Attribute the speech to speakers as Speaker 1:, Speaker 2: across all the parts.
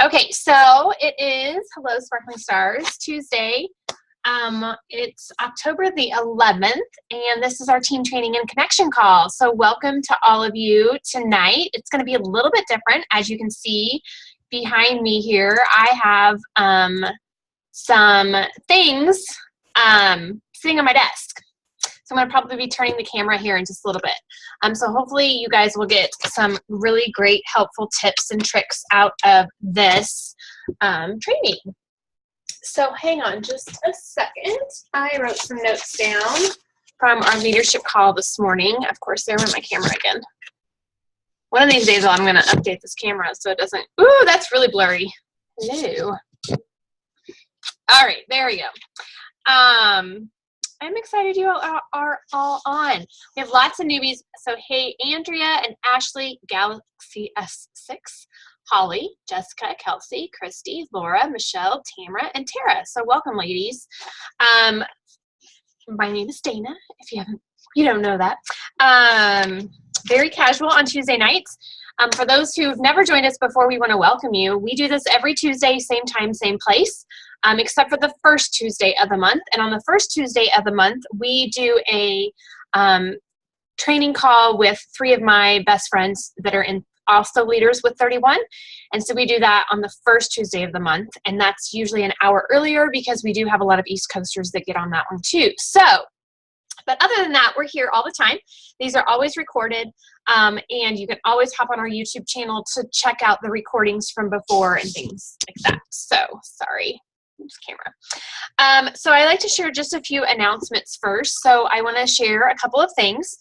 Speaker 1: Okay, so it is Hello Sparkling Stars Tuesday. It's October the 11th, and this is our team training and connection call. So welcome to all of you tonight. It's going to be a little bit different. As you can see behind me here, I have some things sitting on my desk. So I'm going to probably be turning the camera here in just a little bit. So hopefully you guys will get some really great helpful tips and tricks out of this training. So hang on just a second. I wrote some notes down from our leadership call this morning. Of course, there went my camera again. One of these days I'm going to update this camera so it doesn't, ooh, that's really blurry. Hello. All right, there we go. I'm excited you all are all on. We have lots of newbies. So hey, Andrea and Ashley, Galaxy S6, Holly, Jessica, Kelsey, Christy, Laura, Michelle, Tamara, and Tara. So welcome, ladies. My name is Dana, if you don't know that. Very casual on Tuesday nights. For those who've never joined us before, we want to welcome you. We do this every Tuesday, same time, same place. Except for the first Tuesday of the month. And on the first Tuesday of the month, we do a training call with 3 of my best friends that are also leaders with 31. And so we do that on the first Tuesday of the month. And that's usually an hour earlier because we do have a lot of East Coasters that get on that one too. So, but other than that, we're here all the time. These are always recorded. And you can always hop on our YouTube channel to check out the recordings from before and things like that. So, sorry. Camera. So I like to share just a few announcements first. So I want to share a couple of things.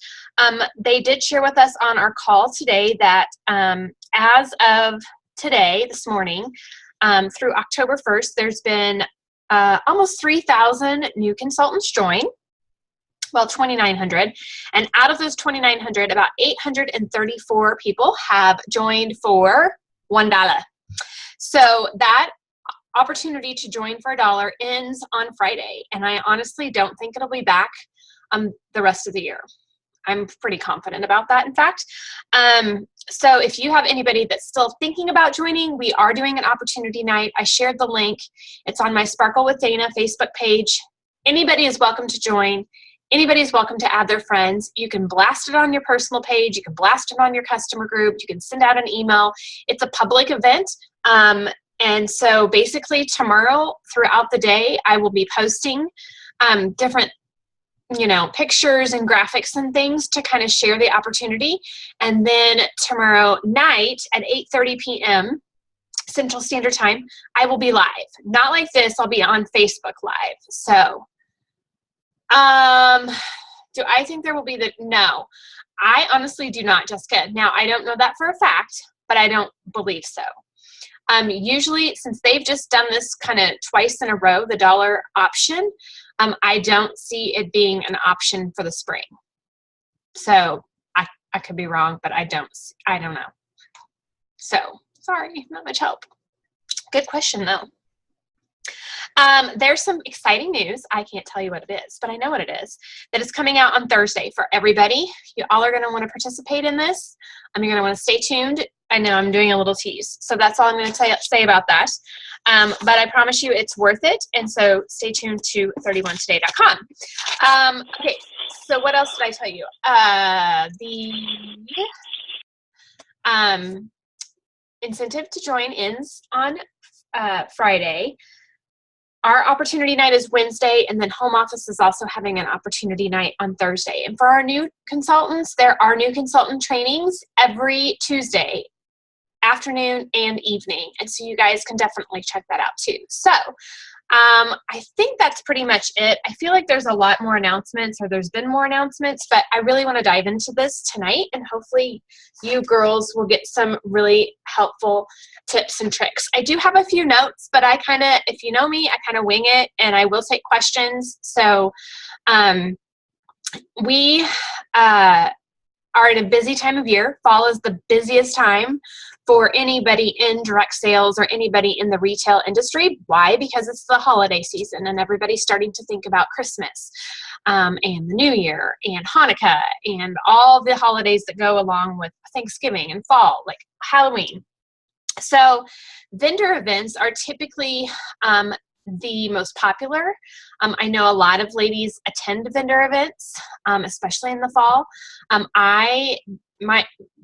Speaker 1: They did share with us on our call today that as of today, this morning, through October 1st, there's been almost 3,000 new consultants join. Well, 2,900. And out of those 2,900, about 834 people have joined for $1. So that opportunity to join for $1 ends on Friday, and I honestly don't think it'll be back the rest of the year. I'm pretty confident about that, in fact. So if you have anybody that's still thinking about joining, we are doing an opportunity night. I shared the link. It's on my Sparkle with Dana Facebook page. Anybody is welcome to join. Anybody is welcome to add their friends. You can blast it on your personal page. You can blast it on your customer group. You can send out an email. It's a public event. And so basically tomorrow throughout the day, I will be posting different, pictures and graphics and things to kind of share the opportunity. And then tomorrow night at 8:30 p.m. Central Standard Time, I will be live. Not like this, I'll be on Facebook Live. So, do I think there will be no, I honestly do not, Jessica. Now, I don't know that for a fact, but I don't believe so. Usually, since they've just done this kind of twice in a row, the $1 option, I don't see it being an option for the spring. So I could be wrong, but I don't know. So sorry, not much help. Good question though. There's some exciting news. I can't tell you what it is, but I know what it is. That is coming out on Thursday for everybody. You all are going to want to participate in this. You're going to want to stay tuned. I know I'm doing a little tease, so that's all I'm going to say about that. But I promise you it's worth it, and so stay tuned to 31today.com. Okay, so what else did I tell you? The incentive to join ends on Friday. Our opportunity night is Wednesday, and then home office is also having an opportunity night on Thursday. And for our new consultants, there are new consultant trainings every Tuesday afternoon and evening. And so you guys can definitely check that out too. So I think that's pretty much it. I feel like there's a lot more announcements, or there's been more announcements, but I really want to dive into this tonight, and hopefully you girls will get some really helpful tips and tricks. I do have a few notes, but if you know me, I kind of wing it, and I will take questions. So we are in a busy time of year. Fall is the busiest time for anybody in direct sales or anybody in the retail industry. Why? Because it's the holiday season and everybody's starting to think about Christmas and the New Year and Hanukkah and all the holidays that go along with Thanksgiving and fall, like Halloween. So vendor events are typically the most popular. I know a lot of ladies attend vendor events, especially in the fall.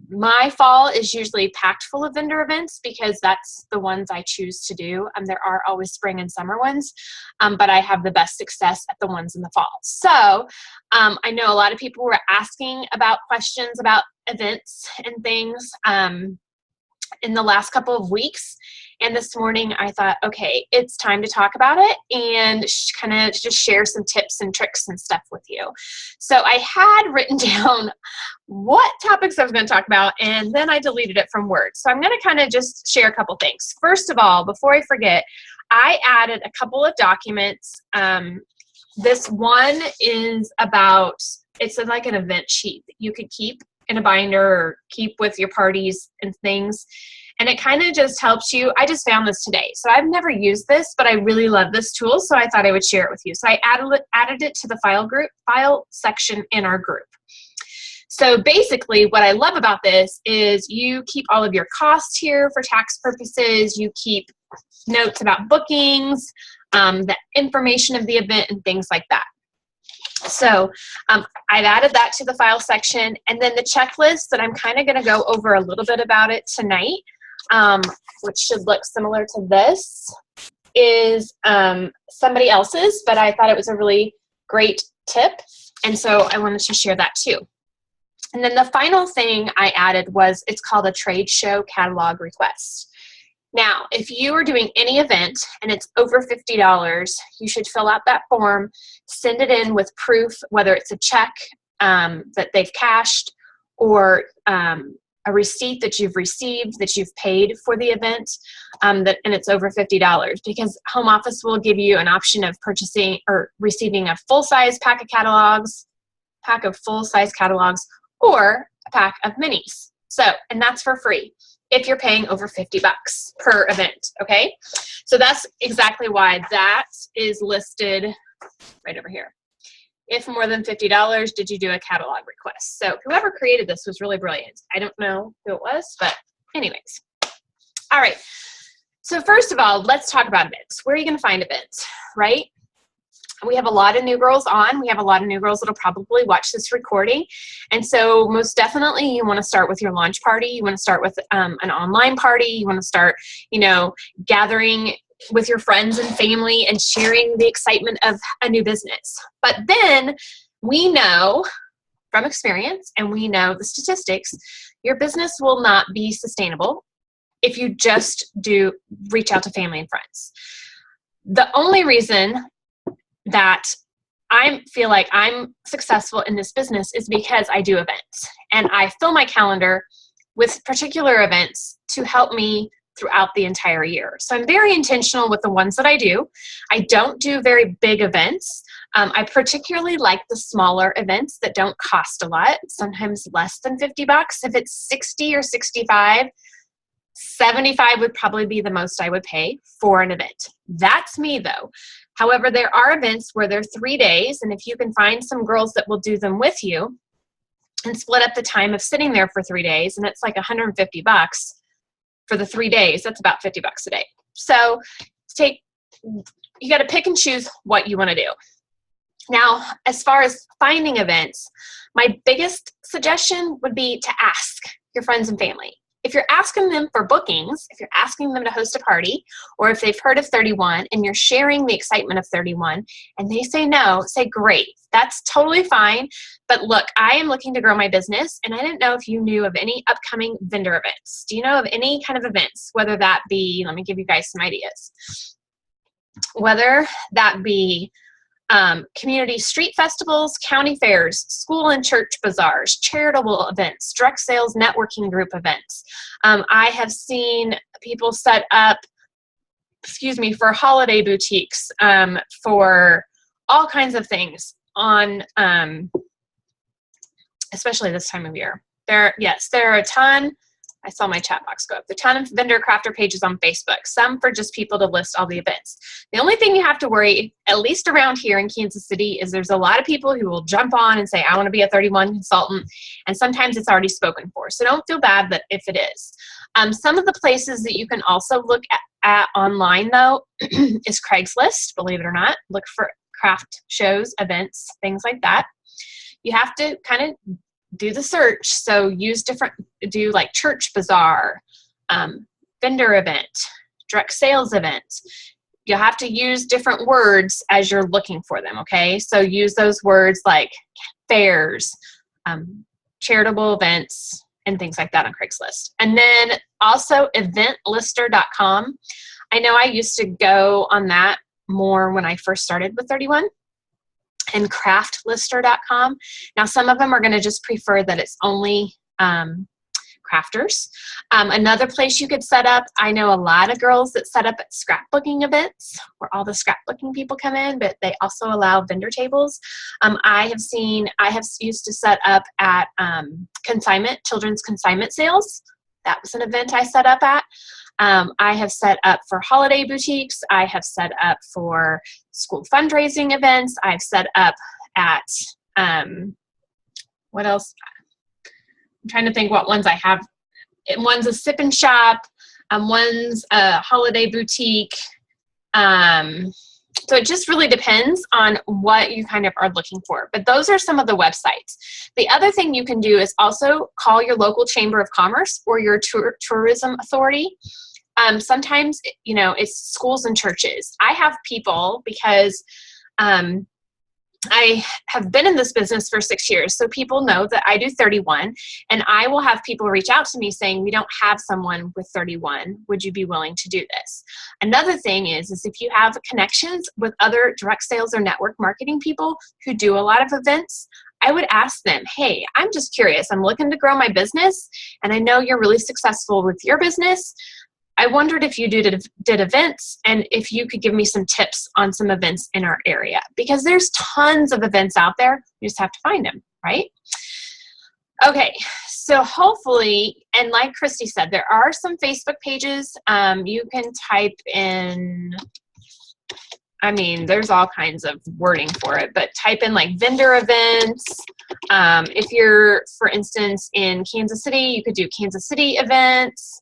Speaker 1: My fall is usually packed full of vendor events because that's the ones I choose to do. There are always spring and summer ones, but I have the best success at the ones in the fall. So I know a lot of people were asking about questions about events and things in the last couple of weeks. And this morning I thought, okay, it's time to talk about it and kind of just share some tips and tricks and stuff with you. So I had written down what topics I was going to talk about, and then I deleted it from Word. So I'm going to kind of just share a couple things. First of all, before I forget, I added a couple of documents. This one is about, it's like an event sheet that you could keep in a binder or keep with your parties and things. And it kind of just helps you. I just found this today. So I've never used this, but I really love this tool. So I thought I would share it with you. So I added it to the file section in our group. So basically what I love about this is you keep all of your costs here for tax purposes. You keep notes about bookings, the information of the event and things like that. So I've added that to the file section, and then the checklist that I'm kind of going to go over a little bit about it tonight, which should look similar to this, is somebody else's, but I thought it was a really great tip, and so I wanted to share that too. And then the final thing I added was, it's called a trade show catalog request. Now, if you are doing any event and it's over $50, you should fill out that form, send it in with proof, whether it's a check that they've cashed or a receipt that you've received, that you've paid for the event, and it's over $50, because home office will give you an option of purchasing or receiving a full-size pack of full-size catalogs, or a pack of minis. So, and that's for free if you're paying over $50 per event, okay? So that's exactly why that is listed right over here. If more than $50, did you do a catalog request? So whoever created this was really brilliant. I don't know who it was, but anyways. All right. So first of all, let's talk about events. Where are you going to find events, right? We have a lot of new girls on. We have a lot of new girls that'll probably watch this recording. And so most definitely you want to start with your launch party. You want to start with an online party. You want to start, gathering with your friends and family and sharing the excitement of a new business. But then we know from experience, and we know the statistics, your business will not be sustainable if you just reach out to family and friends. The only reason that I feel like I'm successful in this business is because I do events, and I fill my calendar with particular events to help me throughout the entire year. So I'm very intentional with the ones that I do. I don't do very big events. I particularly like the smaller events that don't cost a lot, sometimes less than $50. If it's 60 or 65, 75 would probably be the most I would pay for an event. That's me though. However, there are events where they're 3 days, and if you can find some girls that will do them with you and split up the time of sitting there for 3 days, and it's like $150 for the 3 days, that's about $50 a day. So you got to pick and choose what you want to do. Now, as far as finding events, my biggest suggestion would be to ask your friends and family. If you're asking them for bookings, if you're asking them to host a party, or if they've heard of 31 and you're sharing the excitement of 31 and they say no, say great. That's totally fine. But look, I am looking to grow my business, and I didn't know if you knew of any upcoming vendor events. Do you know of any kind of events, whether that be, let me give you guys some ideas, whether that be community street festivals, county fairs, school and church bazaars, charitable events, direct sales networking group events. I have seen people set up, for holiday boutiques, for all kinds of things on, especially this time of year. There are a ton. I saw my chat box go up. A ton of vendor crafter pages on Facebook, some for just people to list all the events. The only thing you have to worry, at least around here in Kansas City, is there's a lot of people who will jump on and say, I want to be a 31 consultant, and sometimes it's already spoken for. So don't feel bad that if it is. Some of the places that you can also look at online, though, is Craigslist, believe it or not. Look for craft shows, events, things like that. You have to kind of do the search. So do like church bazaar, vendor event, direct sales events. You'll have to use different words as you're looking for them, okay? So use those words like fairs, charitable events, and things like that on Craigslist. And then also eventlister.com. I know I used to go on that more when I first started with 31. And craftlister.com. Now, some of them are going to just prefer that it's only crafters. Another place you could set up, I know a lot of girls that set up at scrapbooking events where all the scrapbooking people come in, but they also allow vendor tables. I have used to set up at children's consignment sales. That was an event I set up at. I have set up for holiday boutiques. I have set up for school fundraising events. I've set up at, what else? I'm trying to think what ones I have. One's a sip and shop. One's a holiday boutique. So it just really depends on what you kind of are looking for. But those are some of the websites. The other thing you can do is also call your local chamber of commerce or your tourism authority. Sometimes, it's schools and churches. I have people because I have been in this business for 6 years, so people know that I do 31, and I will have people reach out to me saying, we don't have someone with 31. Would you be willing to do this? Another thing is if you have connections with other direct sales or network marketing people who do a lot of events, I would ask them, hey, I'm just curious. I'm looking to grow my business, and I know you're really successful with your business. I wondered if you did events and if you could give me some tips on some events in our area, because there's tons of events out there. You just have to find them, right? Okay, so hopefully, and like Christy said, there are some Facebook pages. You can type in, there's all kinds of wording for it, but type in like vendor events. If you're, for instance, in Kansas City, you could do Kansas City events.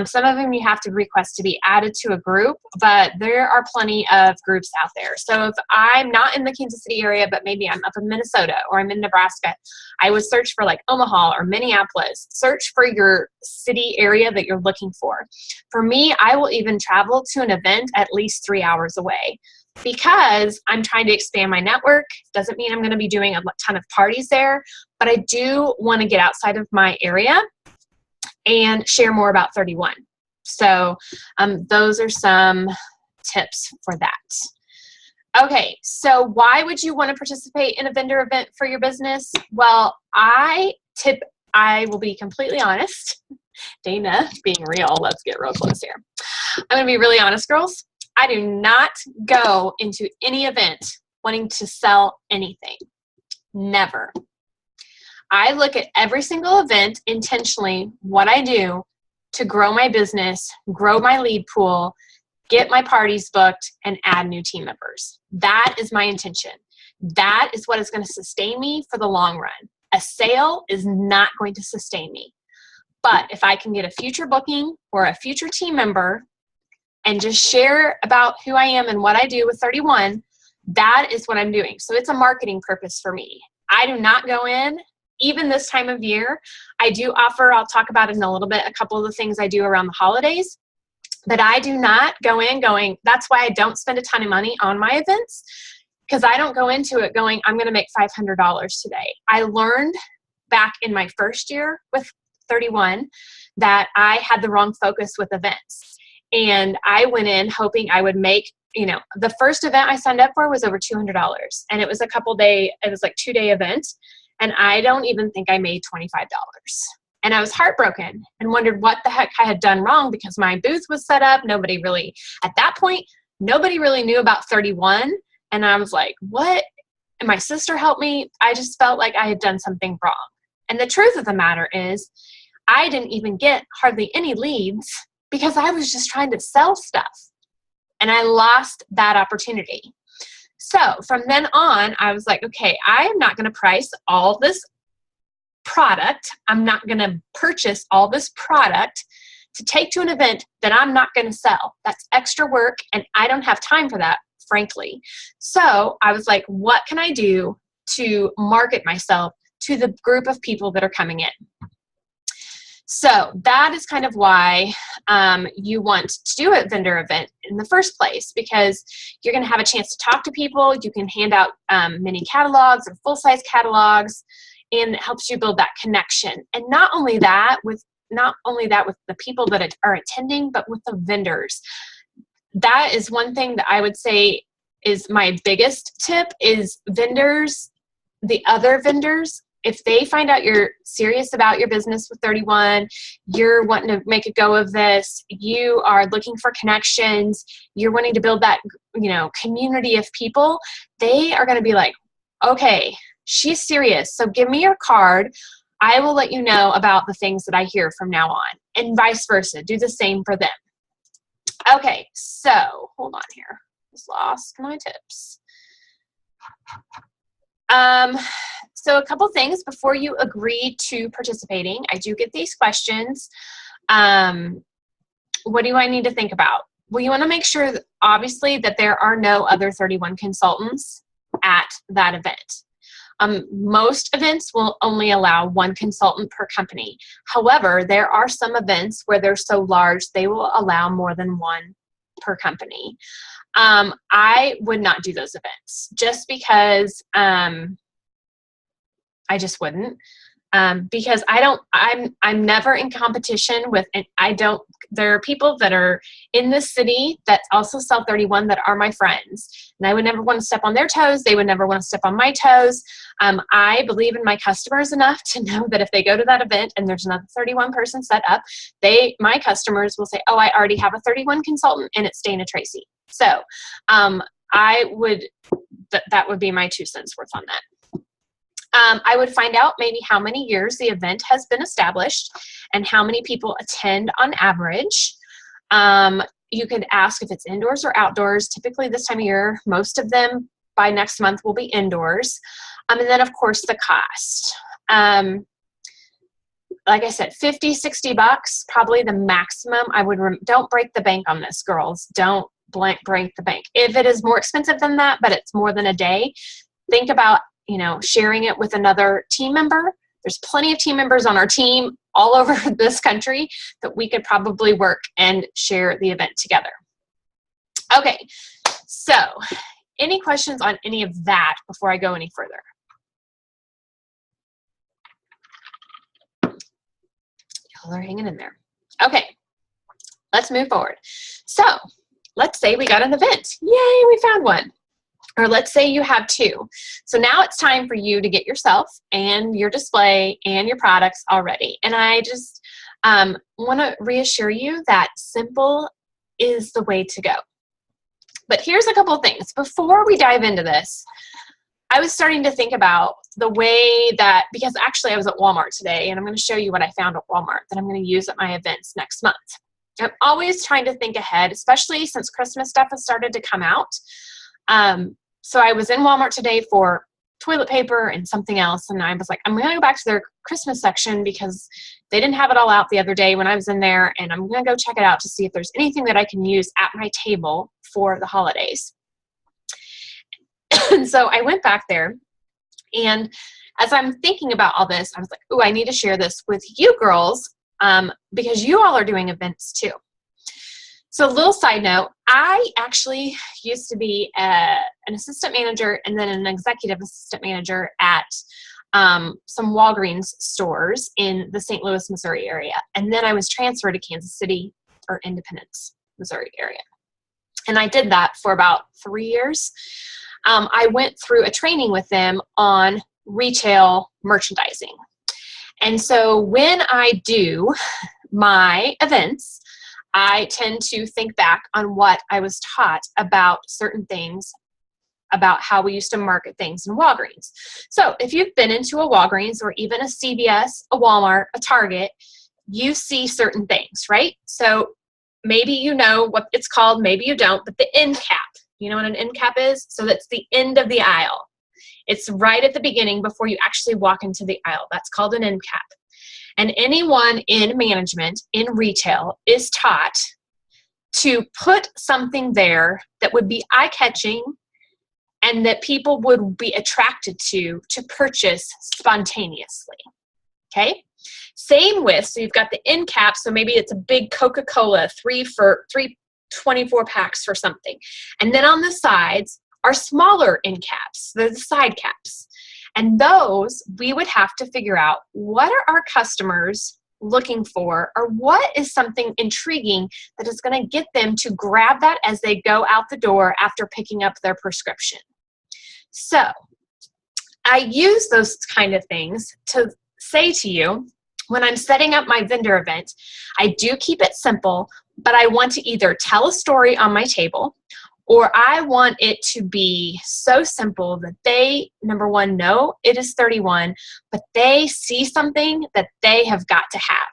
Speaker 1: Some of them you have to request to be added to a group, but there are plenty of groups out there. So if I'm not in the Kansas City area, but maybe I'm up in Minnesota or I'm in Nebraska, I would search for like Omaha or Minneapolis. Search for your city area that you're looking for. For me, I will even travel to an event at least 3 hours away because I'm trying to expand my network. Doesn't mean I'm going to be doing a ton of parties there, but I do want to get outside of my area and share more about 31. So those are some tips for that. Okay, so why would you want to participate in a vendor event for your business? Well, I will be completely honest. Dana, being real, let's get real close here. I'm going to be really honest, girls. I do not go into any event wanting to sell anything. Never. I look at every single event intentionally, what I do to grow my business, grow my lead pool, get my parties booked, and add new team members. That is my intention. That is what is going to sustain me for the long run. A sale is not going to sustain me. But if I can get a future booking or a future team member and just share about who I am and what I do with 31, that is what I'm doing. So it's a marketing purpose for me. I do not go in. Even this time of year, I do offer, I'll talk about it in a little bit, a couple of the things I do around the holidays, but I do not go in going, that's why I don't spend a ton of money on my events, because I don't go into it going, I'm going to make $500 today. I learned back in my first year with 31 that I had the wrong focus with events. And I went in hoping I would make, the first event I signed up for was over $200. And it was it was like 2-day event. And I don't even think I made $25. And I was heartbroken and wondered what the heck I had done wrong, because my booth was set up. At that point, nobody really knew about 31. And I was like, what? And my sister helped me. I just felt like I had done something wrong. And the truth of the matter is, I didn't even get hardly any leads because I was just trying to sell stuff. And I lost that opportunity. So from then on, I was like, okay, I am not going to price all this product. I'm not going to purchase all this product to take to an event that I'm not going to sell. That's extra work, and I don't have time for that, frankly. So I was like, what can I do to market myself to the group of people that are coming in? So that is kind of why you want to do a vendor event in the first place, because you're going to have a chance to talk to people. You can hand out mini catalogs or full-size catalogs, and it helps you build that connection. And not only that with the people that are attending, but with the vendors. That is one thing that I would say is my biggest tip is vendors, the other vendors, if they find out you're serious about your business with 31, you're wanting to make a go of this, you are looking for connections, you're wanting to build that, community of people, they are going to be like, okay, she's serious. So give me your card. I will let you know about the things that I hear from now on, and vice versa. Do the same for them. Okay, so hold on here. Just lost my tips. So a couple things before you agree to participating. I do get these questions. What do I need to think about? Well, you want to make sure, obviously, that there are no other 31 consultants at that event. Most events will only allow one consultant per company. However, there are some events where they're so large, they will allow more than one per company. I would not do those events just because I just wouldn't. Because I'm never in competition with, and there are people that are in this city that also sell 31 that are my friends, and I would never want to step on their toes. They would never want to step on my toes. I believe in my customers enough to know that if they go to that event and there's another 31 person set up, my customers will say, oh, I already have a 31 consultant and it's Dana Tracy. So, that would be my 2 cents worth on that. I would find out maybe how many years the event has been established and how many people attend on average. You could ask if it's indoors or outdoors. Typically this time of year, most of them by next month will be indoors. And then of course the cost. Like I said, $50, $60, probably the maximum. Don't break the bank on this, girls. Don't break the bank. If it is more expensive than that, but it's more than a day, think about sharing it with another team member. There's plenty of team members on our team all over this country that we could probably work and share the event together. Okay, so any questions on any of that before I go any further? Y'all are hanging in there. Okay, let's move forward. So let's say we got an event. Yay, we found one. Or let's say you have 2. So now it's time for you to get yourself and your display and your products all ready. And I just want to reassure you that simple is the way to go. But here's a couple of things. Before we dive into this, I was starting to think about the way that, because actually I was at Walmart today, and I'm going to show you what I found at Walmart that I'm going to use at my events next month. I'm always trying to think ahead, especially since Christmas stuff has started to come out. So I was in Walmart today for toilet paper and something else, and I was like, I'm going to go back to their Christmas section because they didn't have it all out the other day when I was in there, and I'm going to go check it out to see if there's anything that I can use at my table for the holidays. And so I went back there, and as I'm thinking about all this, I was like, oh, I need to share this with you girls because you all are doing events too. So a little side note, I actually used to be an assistant manager and then an executive assistant manager at some Walgreens stores in the St. Louis, Missouri area. And then I was transferred to Kansas City or Independence, Missouri area. And I did that for about 3 years. I went through a training with them on retail merchandising. And so when I do my events, I tend to think back on what I was taught about certain things, about how we used to market things in Walgreens. So if you've been into a Walgreens or even a CVS, a Walmart, a Target, you see certain things, right? So maybe you know what it's called, maybe you don't, but the end cap. You know what an end cap is? So that's the end of the aisle. It's right at the beginning before you actually walk into the aisle. That's called an end cap. And anyone in management, in retail, is taught to put something there that would be eye-catching and that people would be attracted to purchase spontaneously. Okay? Same with, so you've got the end cap, so maybe it's a big Coca-Cola, three 24 packs for something. And then on the sides are smaller end caps, they're the side caps. And those, we would have to figure out, what are our customers looking for, or what is something intriguing that is going to get them to grab that as they go out the door after picking up their prescription. So I use those kind of things to say to you, when I'm setting up my vendor event, I do keep it simple, but I want to either tell a story on my table, or I want it to be so simple that they, number one, know it is 31, but they see something that they have got to have.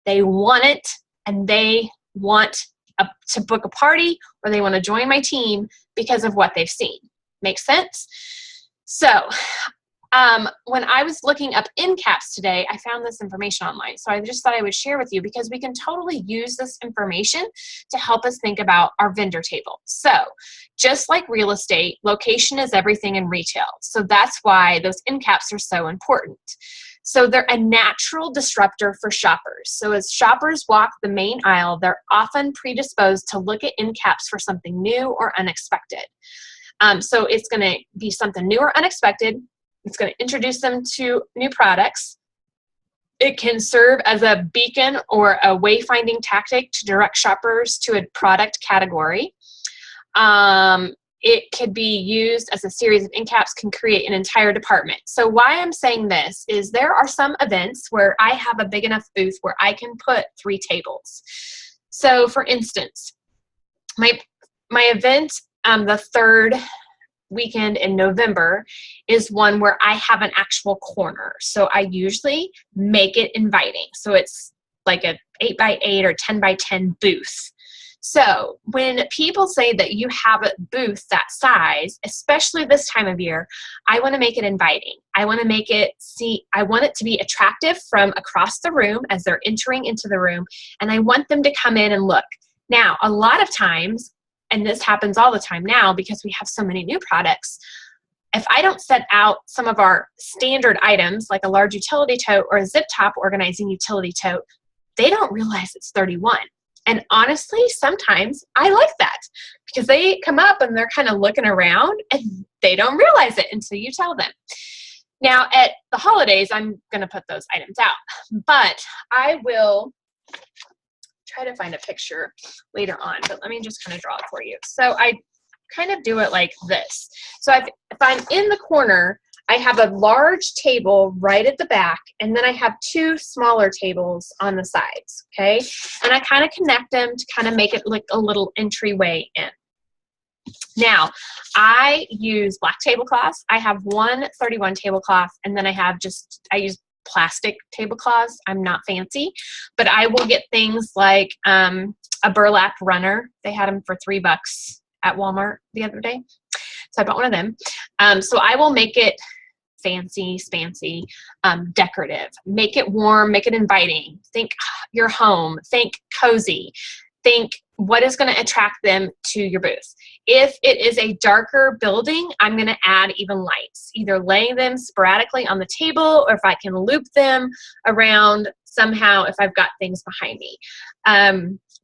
Speaker 1: They want it, and they want to book a party, or they want to join my team because of what they've seen. Make sense? So when I was looking up end caps today, I found this information online. So I just thought I would share with you, because we can totally use this information to help us think about our vendor table. So just like real estate, location is everything in retail. So that's why those end caps are so important. So they're a natural disruptor for shoppers. So as shoppers walk the main aisle, they're often predisposed to look at end caps for something new or unexpected. So it's going to be something new or unexpected. It's going to introduce them to new products. It can serve as a beacon or a wayfinding tactic to direct shoppers to a product category. It could be used as a series of end caps, can create an entire department. So why I'm saying this is there are some events where I have a big enough booth where I can put 3 tables. So for instance, my event, the third weekend in November, is one where I have an actual corner. So I usually make it inviting. So it's like a 8x8 or 10x10 booth. So when people say that you have a booth that size, especially this time of year, I want to make it inviting. I want to make it I want it to be attractive from across the room as they're entering into the room, and I want them to come in and look. Now, a lot of times, and this happens all the time now because we have so many new products, if I don't set out some of our standard items like a large utility tote or a zip top organizing utility tote, they don't realize it's 31. And honestly, sometimes I like that because they come up and they're kind of looking around and they don't realize it until you tell them. Now, at the holidays, I'm going to put those items out, but I will try to find a picture later on, but let me just kind of draw it for you. So I kind of do it like this. So if I'm in the corner, I have a large table right at the back, and then I have 2 smaller tables on the sides, okay? And I kind of connect them to kind of make it like a little entryway in. Now, I use black tablecloths. I have one 31 tablecloth, and then I use plastic tablecloths. I'm not fancy, but I will get things like a burlap runner. They had them for $3 at Walmart the other day. So I bought one of them. So I will make it fancy, spancy, decorative. Make it warm, make it inviting. Think your home, think cozy, think what is going to attract them to your booth. If it is a darker building, I'm going to add even lights, either laying them sporadically on the table, or if I can loop them around somehow if I've got things behind me.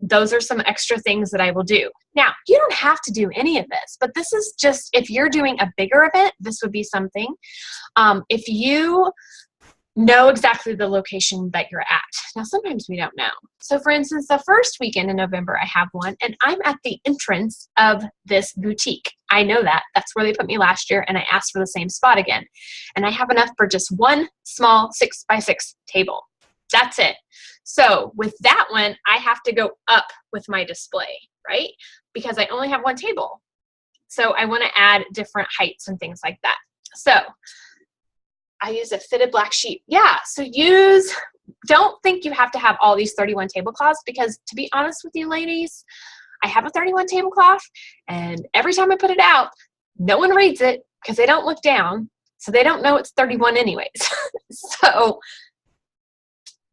Speaker 1: Those are some extra things that I will do. Now, you don't have to do any of this, but this is just, if you're doing a bigger event, this would be something. If you know exactly the location that you're at. Now, sometimes we don't know. So for instance, the first weekend in November, I have one, and I'm at the entrance of this boutique. I know that. That's where they put me last year, and I asked for the same spot again. And I have enough for just one small 6x6 table. That's it. So with that one, I have to go up with my display, right? Because I only have one table. So I want to add different heights and things like that. So I use a fitted black sheet. Yeah, so don't think you have to have all these 31 tablecloths, because to be honest with you ladies, I have a 31 tablecloth, and every time I put it out, no one reads it because they don't look down, so they don't know it's 31 anyways. So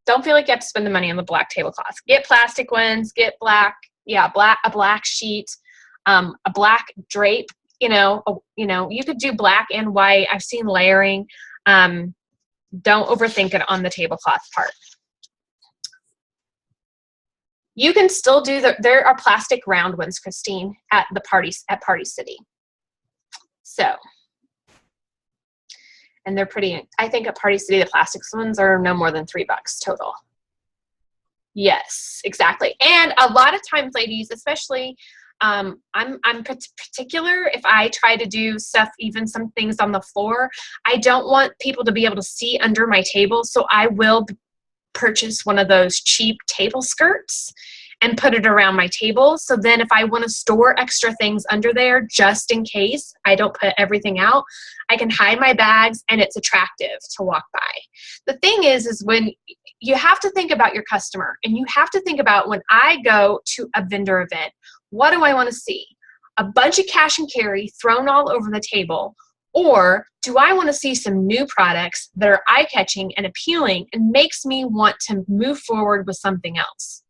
Speaker 1: Don't feel like you have to spend the money on the black tablecloth. Get plastic ones, get black, a black sheet, a black drape, you could do black and white. I've seen layering. Don't overthink it on the tablecloth part. You can still do there are plastic round ones, Christine, at the parties at Party City. So, and they're pretty, I think at Party City, the plastics ones are no more than $3 total. Yes, exactly. And a lot of times, ladies, especially, I'm particular if I try to do stuff, even some things on the floor, I don't want people to be able to see under my table. So I will purchase one of those cheap table skirts and put it around my table. So then if I want to store extra things under there, just in case I don't put everything out, I can hide my bags and it's attractive to walk by. The thing is when you have to think about your customer, and you have to think about, when I go to a vendor event, what do I want to see? A bunch of cash and carry thrown all over the table, or do I want to see some new products that are eye-catching and appealing and makes me want to move forward with something else,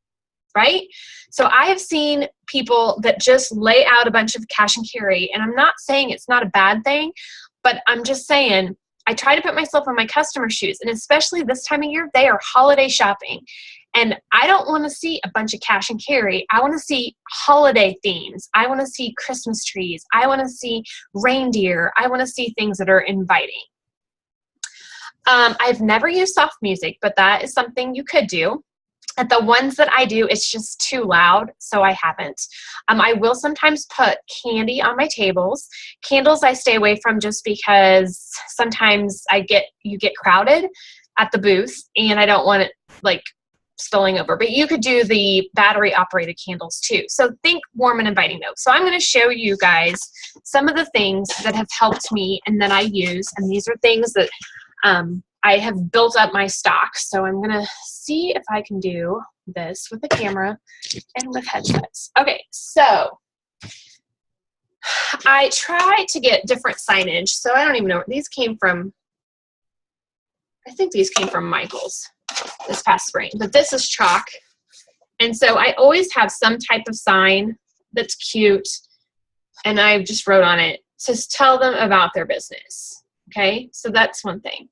Speaker 1: right? So I have seen people that just lay out a bunch of cash and carry, and I'm not saying it's not a bad thing, but I'm just saying I try to put myself in my customer's shoes, and especially this time of year, they are holiday shopping. And I don't want to see a bunch of cash and carry. I want to see holiday themes. I want to see Christmas trees. I want to see reindeer. I want to see things that are inviting. I've never used soft music, but that is something you could do. At the ones that I do, it's just too loud, so I haven't. I will sometimes put candy on my tables. Candles I stay away from just because sometimes you get crowded at the booth, and I don't want it like spilling over. But you could do the battery operated candles too. So think warm and inviting though. So I'm going to show you guys some of the things that have helped me and that I use. And these are things that I have built up my stock. So I'm going to see if I can do this with the camera and with headsets. Okay, so I try to get different signage. So I don't even know where these came from. I think these came from Michael's this past spring, but this is chalk. And so I always have some type of sign that's cute, and I just wrote on it to tell them about their business. Okay, so that's one thing.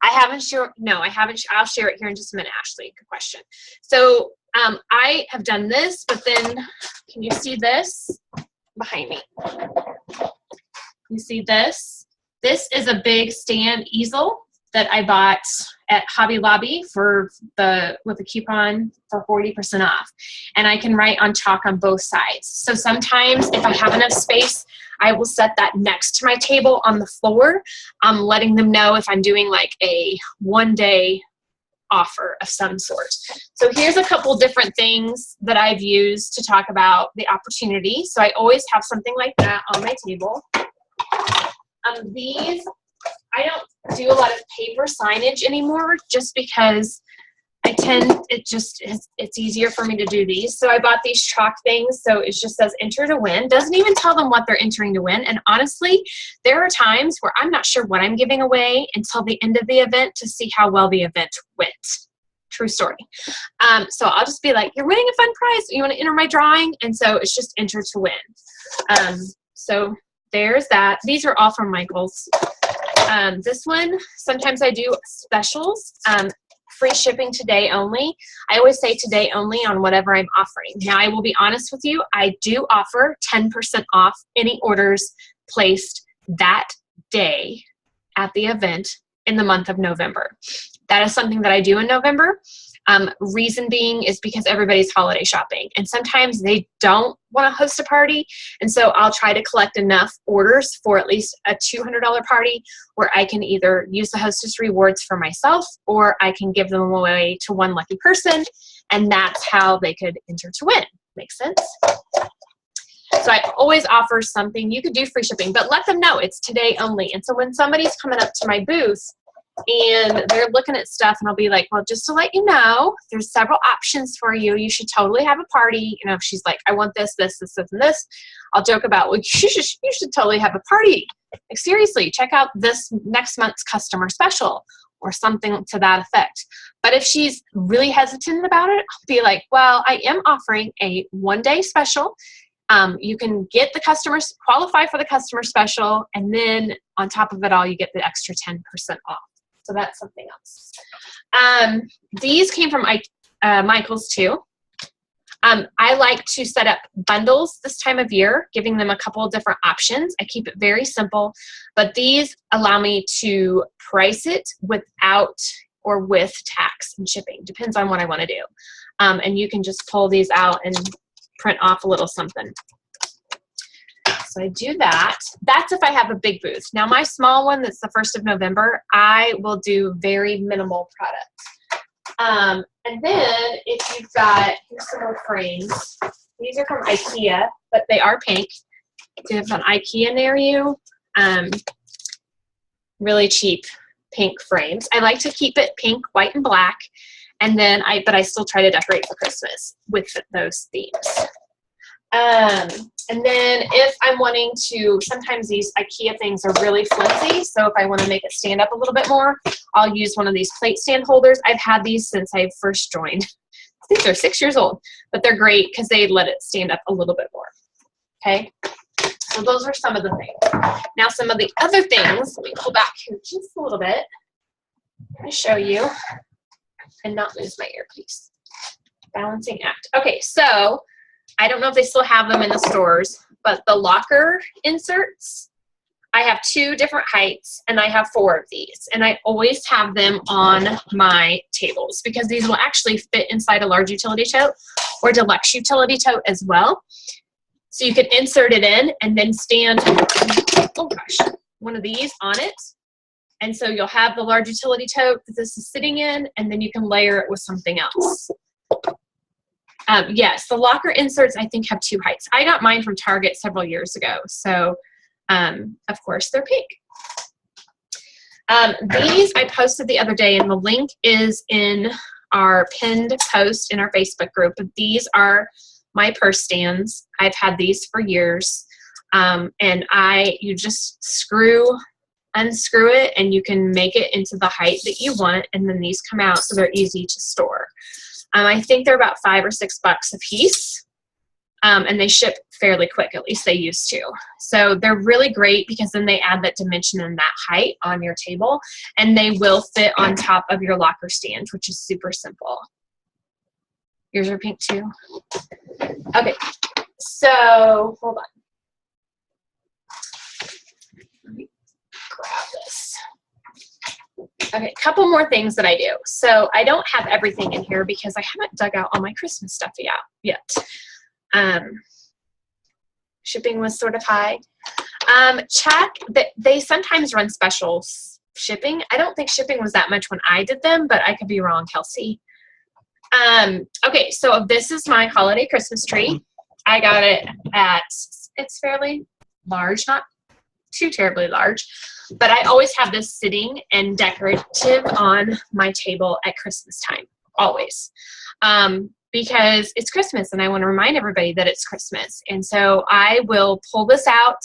Speaker 1: I haven't I'll share it here in just a minute, Ashley. Good question. So I have done this, but then can you see this behind me? You see this? This is a big stand easel that I bought at Hobby Lobby with a coupon for 40% off. And I can write on chalk on both sides. So sometimes if I have enough space, I will set that next to my table on the floor. I'm letting them know if I'm doing like a one-day offer of some sort. So here's a couple different things that I've used to talk about the opportunity. So I always have something like that on my table. These, I don't do a lot of paper signage anymore just because it's easier for me to do these. So I bought these chalk things. So it just says enter to win. Doesn't even tell them what they're entering to win. And honestly, there are times where I'm not sure what I'm giving away until the end of the event to see how well the event went. True story. So I'll just be like, you're winning a fun prize. You want to enter my drawing? And so it's just enter to win. So there's that. These are all from Michael's. This one, sometimes I do specials. Free shipping today only. I always say today only on whatever I'm offering. Now, I will be honest with you. I do offer 10% off any orders placed that day at the event in the month of November. That is something that I do in November. Reason being is because everybody's holiday shopping, and sometimes they don't want to host a party, and so I'll try to collect enough orders for at least a $200 party where I can either use the hostess rewards for myself, or I can give them away to one lucky person, and that's how they could enter to win. Makes sense? So I always offer something. You could do free shipping, but let them know it's today only. And so when somebody's coming up to my booth and they're looking at stuff, and I'll be like, well, just to let you know, there's several options for you. You should totally have a party. You know, if she's like, I want this, this, this, this, and this, I'll joke about, well, you should totally have a party. Like, seriously, check out this next month's customer special. or something to that effect. But if she's really hesitant about it, I'll be like, well, I am offering a 1-day special. You can get the customers, qualify for the customer special, and then on top of it all, you get the extra 10% off. So that's something else. These came from Michael's too. I like to set up bundles this time of year, giving them a couple of different options. I keep it very simple, but these allow me to price it without or with tax and shipping. Depends on what I want to do. And you can just pull these out and print off a little something. So I do that. That's if I have a big booth. Now my small one, that's the 1st of November, I will do very minimal products. And then if you've got, here's some more frames. These are from IKEA, but they are pink. Do you have an IKEA near you? Really cheap pink frames. I like to keep it pink, white, and black. And then but I still try to decorate for Christmas with those themes. And then if I'm wanting to, sometimes these IKEA things are really flimsy. So if I want to make it stand up a little bit more, I'll use one of these plate stand holders. I've had these since I first joined. I think they're 6 years old, but they're great because they let it stand up a little bit more. Okay. So those are some of the things. Now some of the other things, let me pull back here just a little bit. Let me show you and not lose my earpiece. Balancing act. Okay. So I don't know if they still have them in the stores, but the locker inserts, I have 2 different heights and I have 4 of these. And I always have them on my tables because these will actually fit inside a large utility tote or deluxe utility tote as well. So you can insert it in and then stand, oh gosh, one of these on it. And so you'll have the large utility tote that this is sitting in, and then you can layer it with something else. Yes, the locker inserts, I think, have 2 heights. I got mine from Target several years ago. So, of course, they're pink. These I posted the other day, and the link is in our pinned post in our Facebook group. But these are my purse stands. I've had these for years. And you just unscrew it, and you can make it into the height that you want. And then these come out, so they're easy to store. I think they're about $5 or $6 a piece, and they ship fairly quick, at least they used to. So they're really great because then they add that dimension and that height on your table, and they will fit on top of your locker stand, which is super simple. Yours are pink too? Okay, so hold on. Let me grab this. Okay, a couple more things that I do. So I don't have everything in here because I haven't dug out all my Christmas stuff yet. Shipping was sort of high. Check that they sometimes run special shipping. I don't think shipping was that much when I did them, but I could be wrong, Kelsey. Okay, so this is my holiday Christmas tree. I got it it's fairly large, not too terribly large, but I always have this sitting and decorative on my table at Christmas time, always, because it's Christmas and I want to remind everybody that it's Christmas. And so I will pull this out.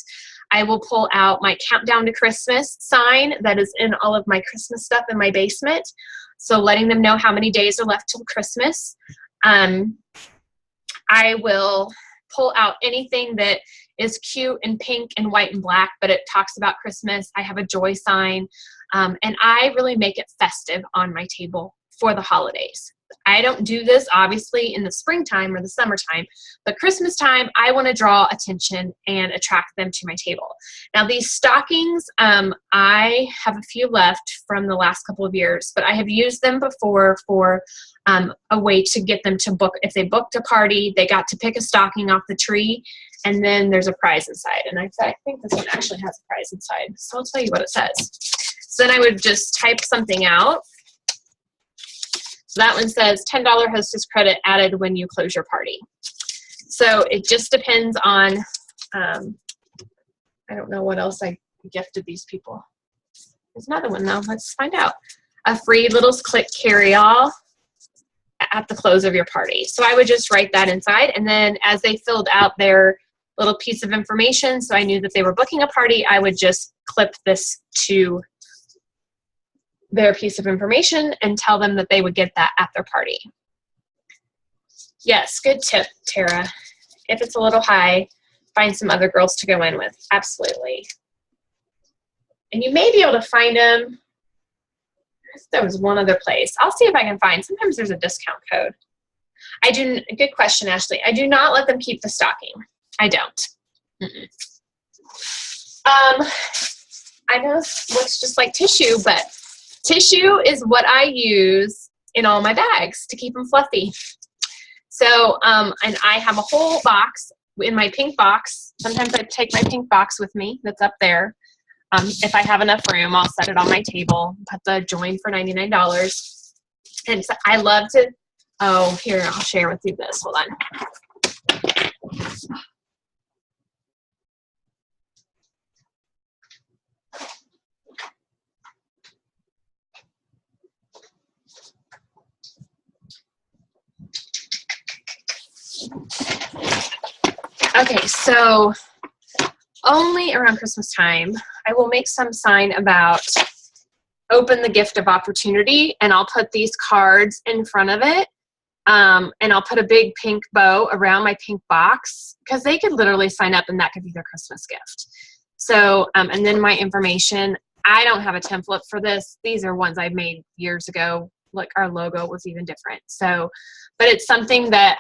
Speaker 1: I will pull out my countdown to Christmas sign that is in all of my Christmas stuff in my basement. So letting them know how many days are left till Christmas. I will pull out anything that is cute and pink and white and black, but it talks about Christmas. I have a joy sign, and I really make it festive on my table for the holidays. I don't do this, obviously, in the springtime or the summertime, but Christmas time, I want to draw attention and attract them to my table. Now, these stockings, I have a few left from the last couple of years, but I have used them before for a way to get them to book. If they booked a party, they got to pick a stocking off the tree, and then there's a prize inside. And I think this one actually has a prize inside, so I'll tell you what it says. So then I would just type something out. So that one says $10 hostess credit added when you close your party. So it just depends on, I don't know what else I gifted these people. There's another one though, let's find out. A free Littles Click carry-all at the close of your party. So I would just write that inside, and then as they filled out their little piece of information, so I knew that they were booking a party, I would just clip this to their piece of information and tell them that they would get that at their party. Yes, good tip, Tara. If it's a little high, find some other girls to go in with. Absolutely. And you may be able to find them. There was one other place. I'll see if I can find. Sometimes there's a discount code. Good question, Ashley. I do not let them keep the stocking. I don't. I know it looks just like tissue, but tissue is what I use in all my bags to keep them fluffy. So, and I have a whole box in my pink box. Sometimes I take my pink box with me that's up there. If I have enough room, I'll set it on my table, put the join for $99. And so I love to, oh, here, I'll share with you this. Hold on. Okay, so only around Christmas time, I will make some sign about open the gift of opportunity, and I'll put these cards in front of it, and I'll put a big pink bow around my pink box, because they could literally sign up and that could be their Christmas gift. So, and then my information, I don't have a template for this. These are ones I made years ago. Like our logo was even different. So, but it's something that,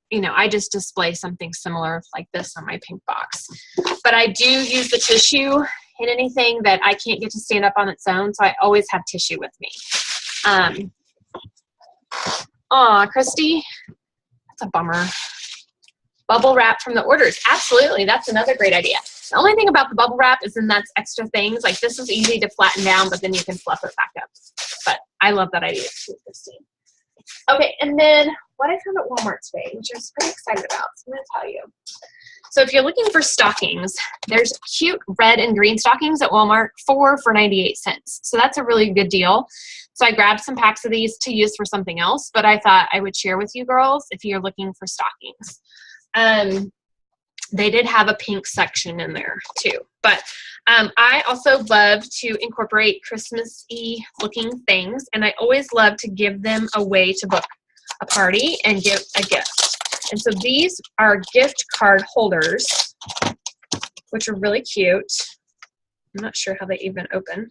Speaker 1: you know, I just display something similar like this on my pink box. But I do use the tissue in anything that I can't get to stand up on its own, so I always have tissue with me. Aw, Christy, that's a bummer. Bubble wrap from the orders. Absolutely, that's another great idea. The only thing about the bubble wrap is then that's extra things. Like this is easy to flatten down, but then you can fluff it back up. But I love that idea too, Christy. Okay, and then what I found at Walmart today, which I was pretty excited about, so I'm going to tell you. So if you're looking for stockings, there's cute red and green stockings at Walmart, 4 for 98 cents. So that's a really good deal. So I grabbed some packs of these to use for something else, but I thought I would share with you girls if you're looking for stockings. They did have a pink section in there too. But I also love to incorporate Christmas-y looking things, and I always love to give them a way to book a party and give a gift. And so these are gift card holders, which are really cute. I'm not sure how they even open.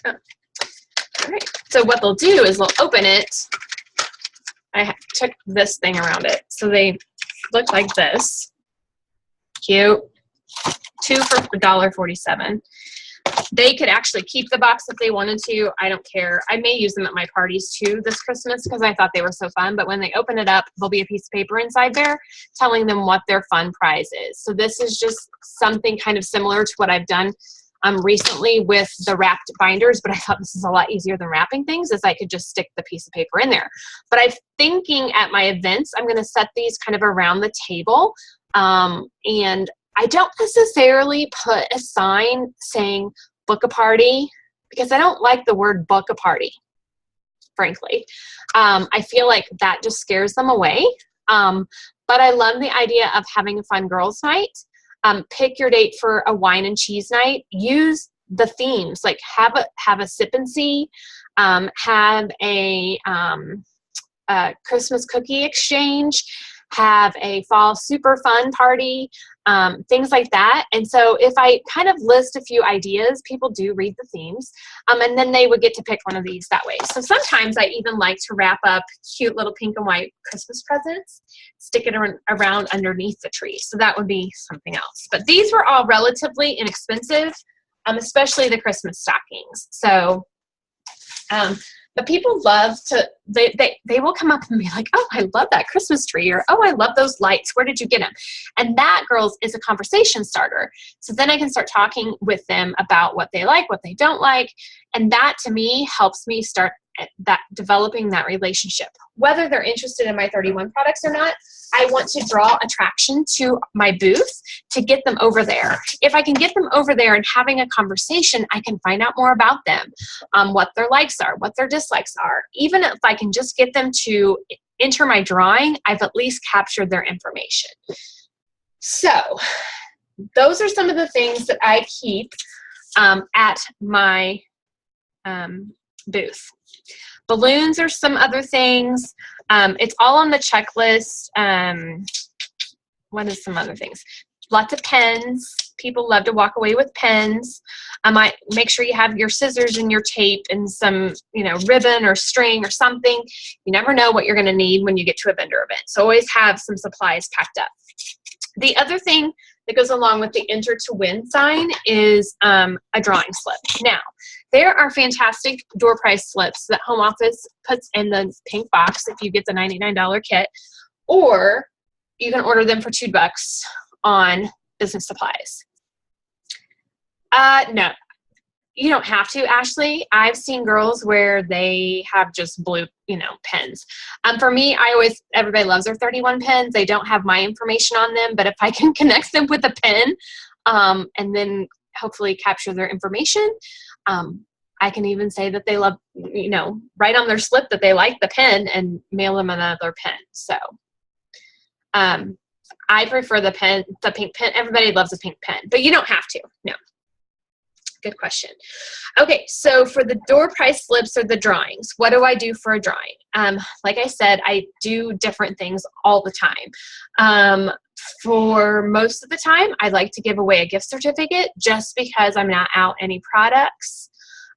Speaker 1: Oh. All right. So what they'll do is they'll open it. I took this thing around it. So they look like this. Cute. 2 for $1.47. They could actually keep the box if they wanted to. I don't care. I may use them at my parties too this Christmas because I thought they were so fun. But when they open it up, there'll be a piece of paper inside there telling them what their fun prize is. So this is just something kind of similar to what I've done recently with the wrapped binders, but I thought this is a lot easier than wrapping things, as I could just stick the piece of paper in there. But I'm thinking at my events, I'm going to set these kind of around the table, and I don't necessarily put a sign saying book a party because I don't like the word book a party, frankly. I feel like that just scares them away. But I love the idea of having a fun girls' night. Pick your date for a wine and cheese night. Use the themes, like have a sip and see, have a Christmas cookie exchange, have a fall super fun party, things like that. And so if I kind of list a few ideas, people do read the themes, and then they would get to pick one of these that way. So sometimes I even like to wrap up cute little pink and white Christmas presents, stick it around underneath the tree. So that would be something else. But these were all relatively inexpensive, especially the Christmas stockings. So, but people love to, they will come up and be like, oh, I love that Christmas tree, or, oh, I love those lights. Where did you get them? And that, girls, is a conversation starter. So then I can start talking with them about what they like, what they don't like. And that, to me, helps me start developing that relationship. Whether they're interested in my 31 products or not, I want to draw attraction to my booth to get them over there. If I can get them over there and having a conversation, I can find out more about them, what their likes are, what their dislikes are. Even if I can just get them to enter my drawing, I've at least captured their information. So those are some of the things that I keep at my booth. Balloons are some other things. It's all on the checklist. What is some other things? Lots of pens. People love to walk away with pens. I might make sure you have your scissors and your tape and some, ribbon or string or something. You never know what you're going to need when you get to a vendor event. So always have some supplies packed up. The other thing that goes along with the Enter to Win sign is a drawing slip. Now, there are fantastic door prize slips that Home Office puts in the pink box if you get the $99 kit, or you can order them for $2 on Business Supplies. No, you don't have to, Ashley. I've seen girls where they have just blue, pens. For me, everybody loves their 31 pens. They don't have my information on them, but if I can connect them with a pen, and then hopefully capture their information, I can even say that they love, write on their slip that they like the pen and mail them another pen. So, I prefer the pink pen. Everybody loves a pink pen, but you don't have to. No. Good question. Okay, so for the door prize slips or the drawings, what do I do for a drawing? Like I said, I do different things all the time. For most of the time, I like to give away a gift certificate just because I'm not out any products.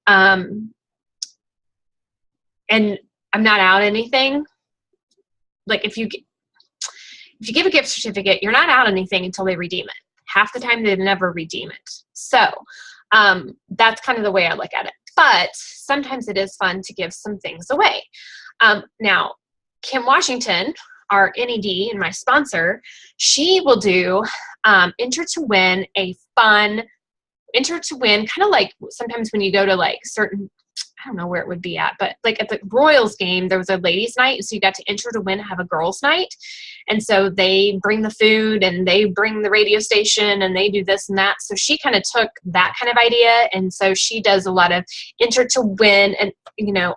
Speaker 1: And I'm not out anything. Like if you give a gift certificate, you're not out anything until they redeem it. Half the time they never redeem it. So that's kind of the way I look at it. But sometimes it is fun to give some things away. Now, Kim Washington, our NED and my sponsor, she will do Enter to Win, kind of like sometimes when you go to like certain, I don't know where it would be at, but like at the Royals game, there was a ladies' night. So you got to enter to win, have a girls' night. And so they bring the food and they bring the radio station and they do this and that. So she kind of took that kind of idea. And so she does a lot of enter to win and,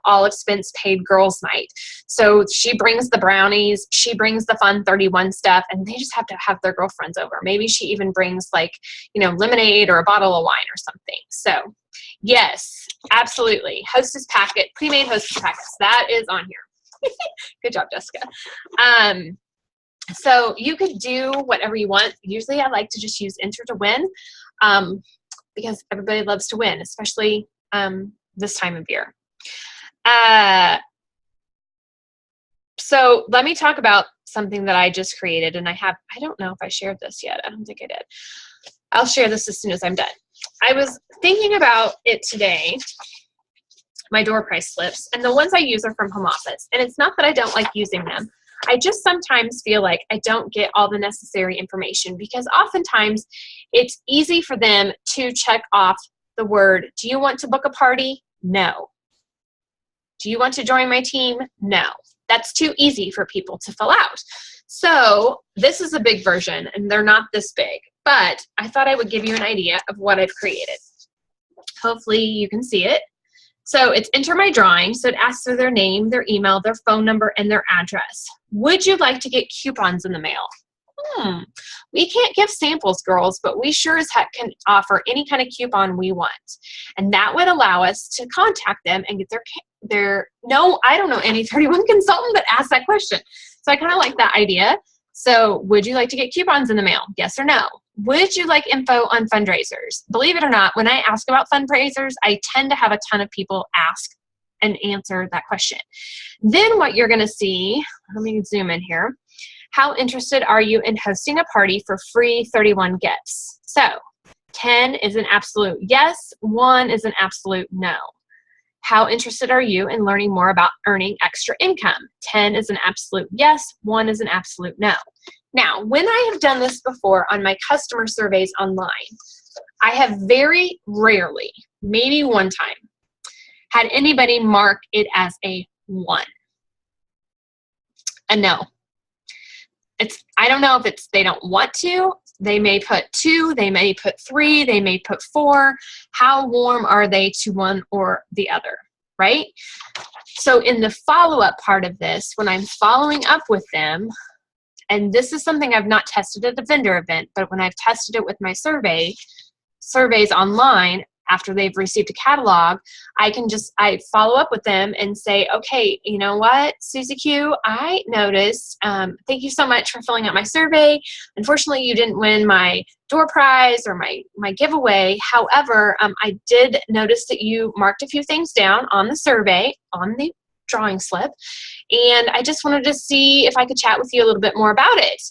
Speaker 1: all expense paid girls' night. So she brings the brownies, she brings the fun 31 stuff, and they just have to have their girlfriends over. Maybe she even brings like, lemonade or a bottle of wine or something. So yes, absolutely. Hostess packet, pre-made hostess packets. That is on here. Good job, Jessica. So you could do whatever you want. Usually I like to just use Enter to Win because everybody loves to win, especially this time of year. So let me talk about something that I just created. And I don't know if I shared this yet. I don't think I did. I'll share this as soon as I'm done. I was thinking about it today, my door prize slips, and the ones I use are from Home Office. And it's not that I don't like using them. I just sometimes feel like I don't get all the necessary information because oftentimes it's easy for them to check off the word, do you want to book a party? No. Do you want to join my team? No. That's too easy for people to fill out. So this is a big version, and they're not this big, but I thought I would give you an idea of what I've created. Hopefully you can see it. So it's enter my drawing. So it asks for their name, their email, their phone number, and their address. Would you like to get coupons in the mail? We can't give samples, girls, but we sure as heck can offer any kind of coupon we want. And that would allow us to contact them and get no, I don't know any 31 consultant that asked that question. So I kind of like that idea. So would you like to get coupons in the mail? Yes or no? Would you like info on fundraisers? Believe it or not, when I ask about fundraisers, I tend to have a ton of people ask and answer that question. Then what you're going to see, let me zoom in here. How interested are you in hosting a party for free 31 gifts? So 10 is an absolute yes, 1 is an absolute no. How interested are you in learning more about earning extra income? 10 is an absolute yes, 1 is an absolute no. Now, when I have done this before on my customer surveys online, I have very rarely, maybe one time, had anybody mark it as a 1. A no. I don't know if it's they don't want to. They may put 2, they may put 3, they may put 4. How warm are they to one or the other, right? So in the follow-up part of this, when I'm following up with them, and this is something I've not tested at a vendor event, but when I've tested it with my surveys online, after they've received a catalog, I follow up with them and say, okay, you know what, Susie Q, I noticed, thank you so much for filling out my survey. Unfortunately, you didn't win my door prize or my giveaway. However, I did notice that you marked a few things down on the survey, on the drawing slip, and I just wanted to see if I could chat with you a little bit more about it.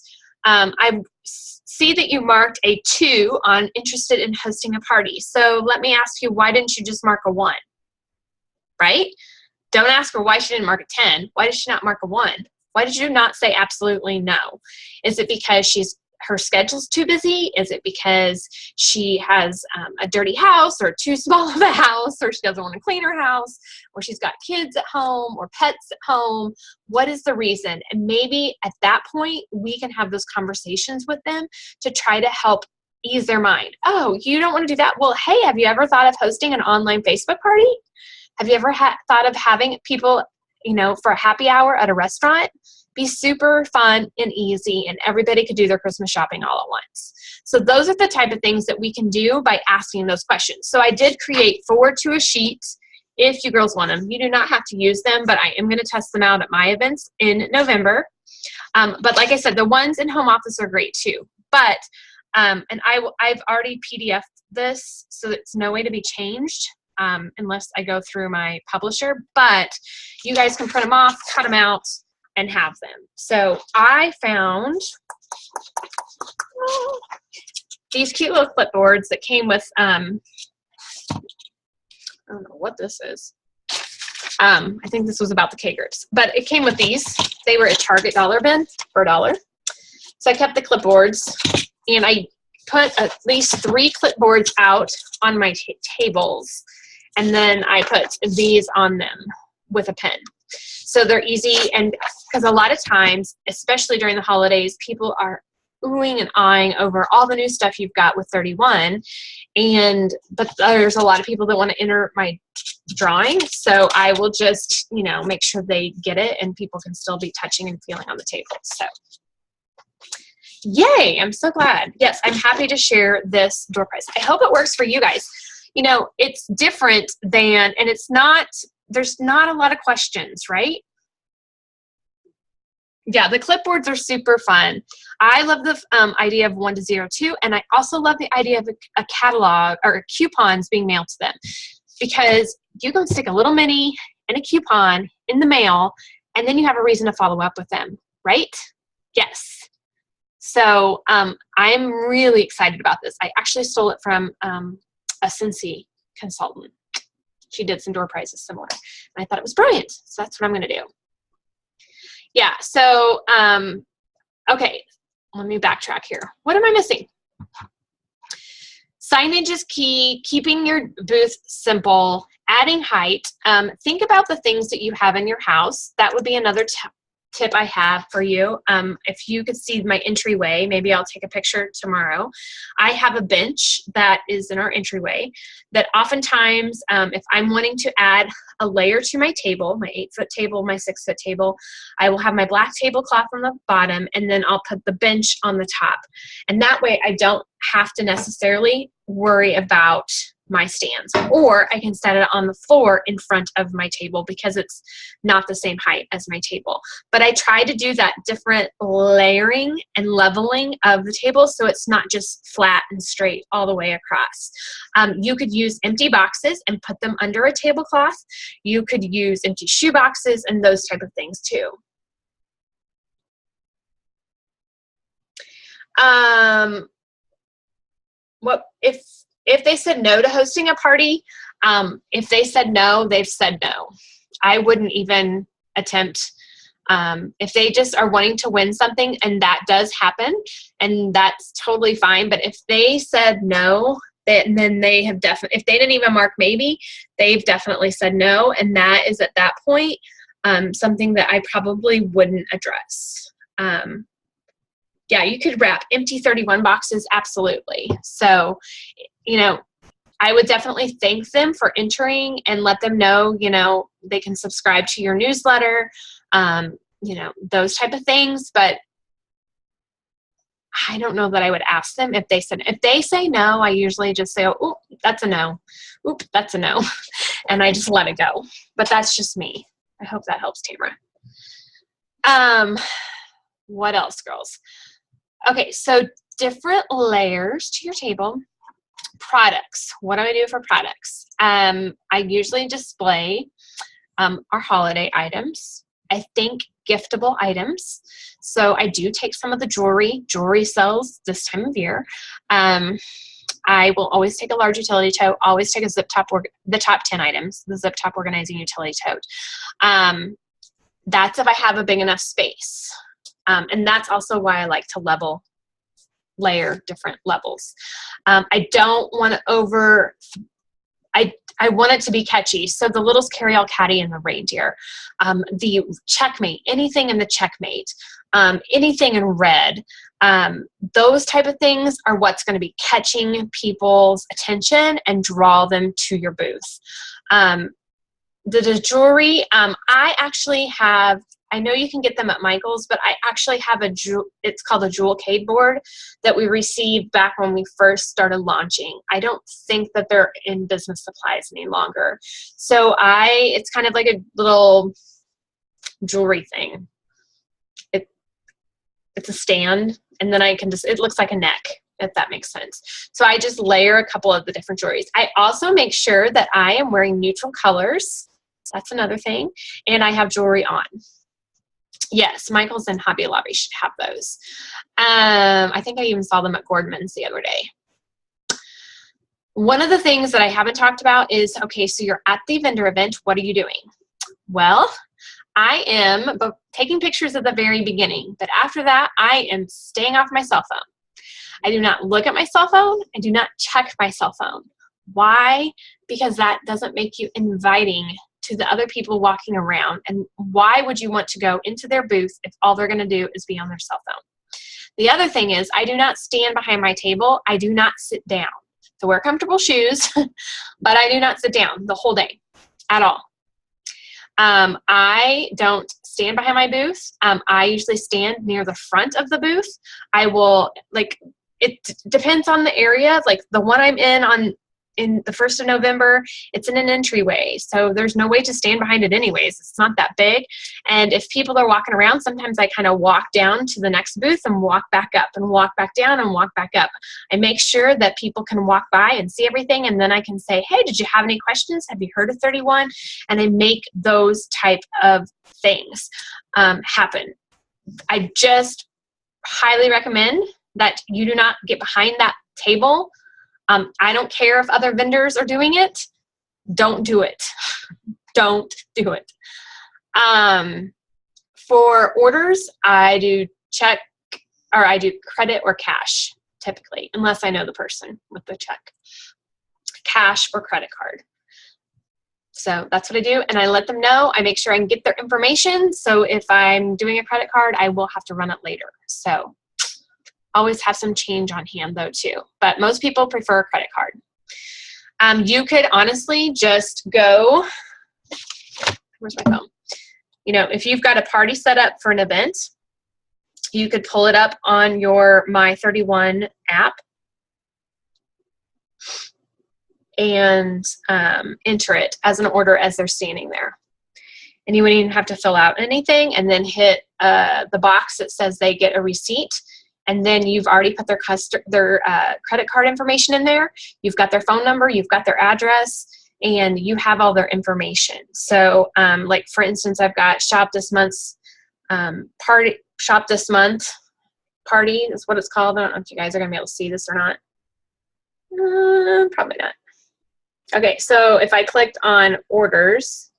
Speaker 1: I see that you marked a 2 on interested in hosting a party. So let me ask you, why didn't you just mark a 1? Right? Don't ask her why she didn't mark a 10. Why did she not mark a 1? Why did you not say absolutely no? Is it because her schedule's too busy? Is it because she has a dirty house or too small of a house, or she doesn't want to clean her house, or she's got kids at home or pets at home? What is the reason? And maybe at that point, we can have those conversations with them to try to help ease their mind. Oh, you don't want to do that? Well, hey, have you ever thought of hosting an online Facebook party? Have you ever thought of having people, for a happy hour at a restaurant? Be super fun and easy, and everybody could do their Christmas shopping all at once. So those are the type of things that we can do by asking those questions. So I did create 4 to a sheet if you girls want them. You do not have to use them, but I am going to test them out at my events in November. But like I said, the ones in home office are great too. But, and I've already PDF'd this, so it's no way to be changed unless I go through my publisher. But you guys can print them off, cut them out, and have them. So I found these cute little clipboards that came with, I don't know what this is. I think this was about the K-Grips, but it came with these. They were at Target dollar bin for $1. So I kept the clipboards, and I put at least 3 clipboards out on my tables, and then I put these on them with a pen. So they're easy, and because a lot of times, especially during the holidays, people are oohing and eyeing over all the new stuff you've got with 31, but there's a lot of people that want to enter my drawing, so I will just, make sure they get it, and people can still be touching and feeling on the table. So yay, I'm so glad. Yes, I'm happy to share this door prize. I hope it works for you guys. It's different than, and there's not a lot of questions, right? Yeah, the clipboards are super fun. I love the idea of 1 to 0 too, and I also love the idea of a catalog or coupons being mailed to them, because you can stick a little mini and a coupon in the mail, and then you have a reason to follow up with them, right? Yes. So I'm really excited about this. I actually stole it from a Scentsy consultant. She did some door prizes similar, and I thought it was brilliant. So that's what I'm going to do. Yeah. So, okay, let me backtrack here. What am I missing? Signage is key. Keeping your booth simple. Adding height. Think about the things that you have in your house. That would be another tip I have for you. If you could see my entryway, maybe I'll take a picture tomorrow. I have a bench that is in our entryway that oftentimes, if I'm wanting to add a layer to my table, my 8-foot table, my 6-foot table, I will have my black tablecloth on the bottom, and then I'll put the bench on the top. And that way I don't have to necessarily worry about my stands, or I can set it on the floor in front of my table because it's not the same height as my table. But I try to do that different layering and leveling of the table so it's not just flat and straight all the way across. You could use empty boxes and put them under a tablecloth. You could use empty shoe boxes and those type of things too. What if they said no to hosting a party? If they said no, they've said no. I wouldn't even attempt. If they just are wanting to win something, and that does happen, and that's totally fine. But if they said no, then they have definitely, if they didn't even mark maybe, they've definitely said no. And that is at that point something that I probably wouldn't address. Yeah, you could wrap empty 31 boxes, absolutely. So, I would definitely thank them for entering and let them know, they can subscribe to your newsletter, those type of things. But I don't know that I would ask them if they said, if they say no, I usually just say, oh, that's a no. Oop, that's a no. And I just let it go. But that's just me. I hope that helps, Tamara. What else, girls? Okay, so different layers to your table. Products. What do I do for products? I usually display our holiday items. I think giftable items. So I do take some of the jewelry. Jewelry sells this time of year. I will always take a large utility tote, always take a zip top, the top 10 items, the zip top organizing utility tote. That's if I have a big enough space. And that's also why I like to layer different levels. I don't want to I want it to be catchy. So the Littles Carry All Caddy and the reindeer, the checkmate, anything in the checkmate, anything in red, those type of things are what's going to be catching people's attention and draw them to your booth. The jewelry, I actually have, I know you can get them at Michael's, but I actually have it's called a Jewelcade board that we received back when we first started launching. I don't think that they're in business supplies any longer. So it's kind of like a little jewelry thing. It's a stand, and then it looks like a neck, if that makes sense. So I just layer a couple of the different jewelries. I also make sure that I am wearing neutral colors. That's another thing. And I have jewelry on. Yes, Michael's and Hobby Lobby should have those. I think I even saw them at Gordman's the other day. One of the things that I haven't talked about is, okay, so you're at the vendor event. What are you doing? Well, I am taking pictures at the very beginning, but after that, I am staying off my cell phone. I do not look at my cell phone. I do not check my cell phone. Why? Because that doesn't make you inviting to the other people walking around. And why would you want to go into their booth if all they're going to do is be on their cell phone? The other thing is, I do not stand behind my table. I do not sit down. So wear comfortable shoes, but I do not sit down the whole day at all. I don't stand behind my booth. I usually stand near the front of the booth. I will, it depends on the area. Like the one I'm in the 1st of November, it's in an entryway. So there's no way to stand behind it anyways. It's not that big. And if people are walking around, sometimes I kind of walk down to the next booth and walk back up and walk back down and walk back up. I make sure that people can walk by and see everything. And then I can say, hey, did you have any questions? Have you heard of 31? And I make those type of things happen. I just highly recommend that you do not get behind that table. I don't care if other vendors are doing it. Don't do it. Don't do it. For orders, I do check, or I do credit or cash, typically, unless I know the person with the check. Cash or credit card. So that's what I do, and I let them know. I make sure I can get their information, so if I'm doing a credit card, I will have to run it later. So always have some change on hand though too, but most people prefer a credit card. You could honestly just go, where's my phone? You know, if you've got a party set up for an event, you could pull it up on your My31 app and enter it as an order as they're standing there. And you wouldn't even have to fill out anything, and then hit the box that says they get a receipt. And then you've already put their credit card information in there. You've got their phone number, you've got their address, and you have all their information. So, like for instance, I've got Shop This Month party is what it's called. I don't know if you guys are gonna be able to see this or not. Probably not. Okay, so if I clicked on orders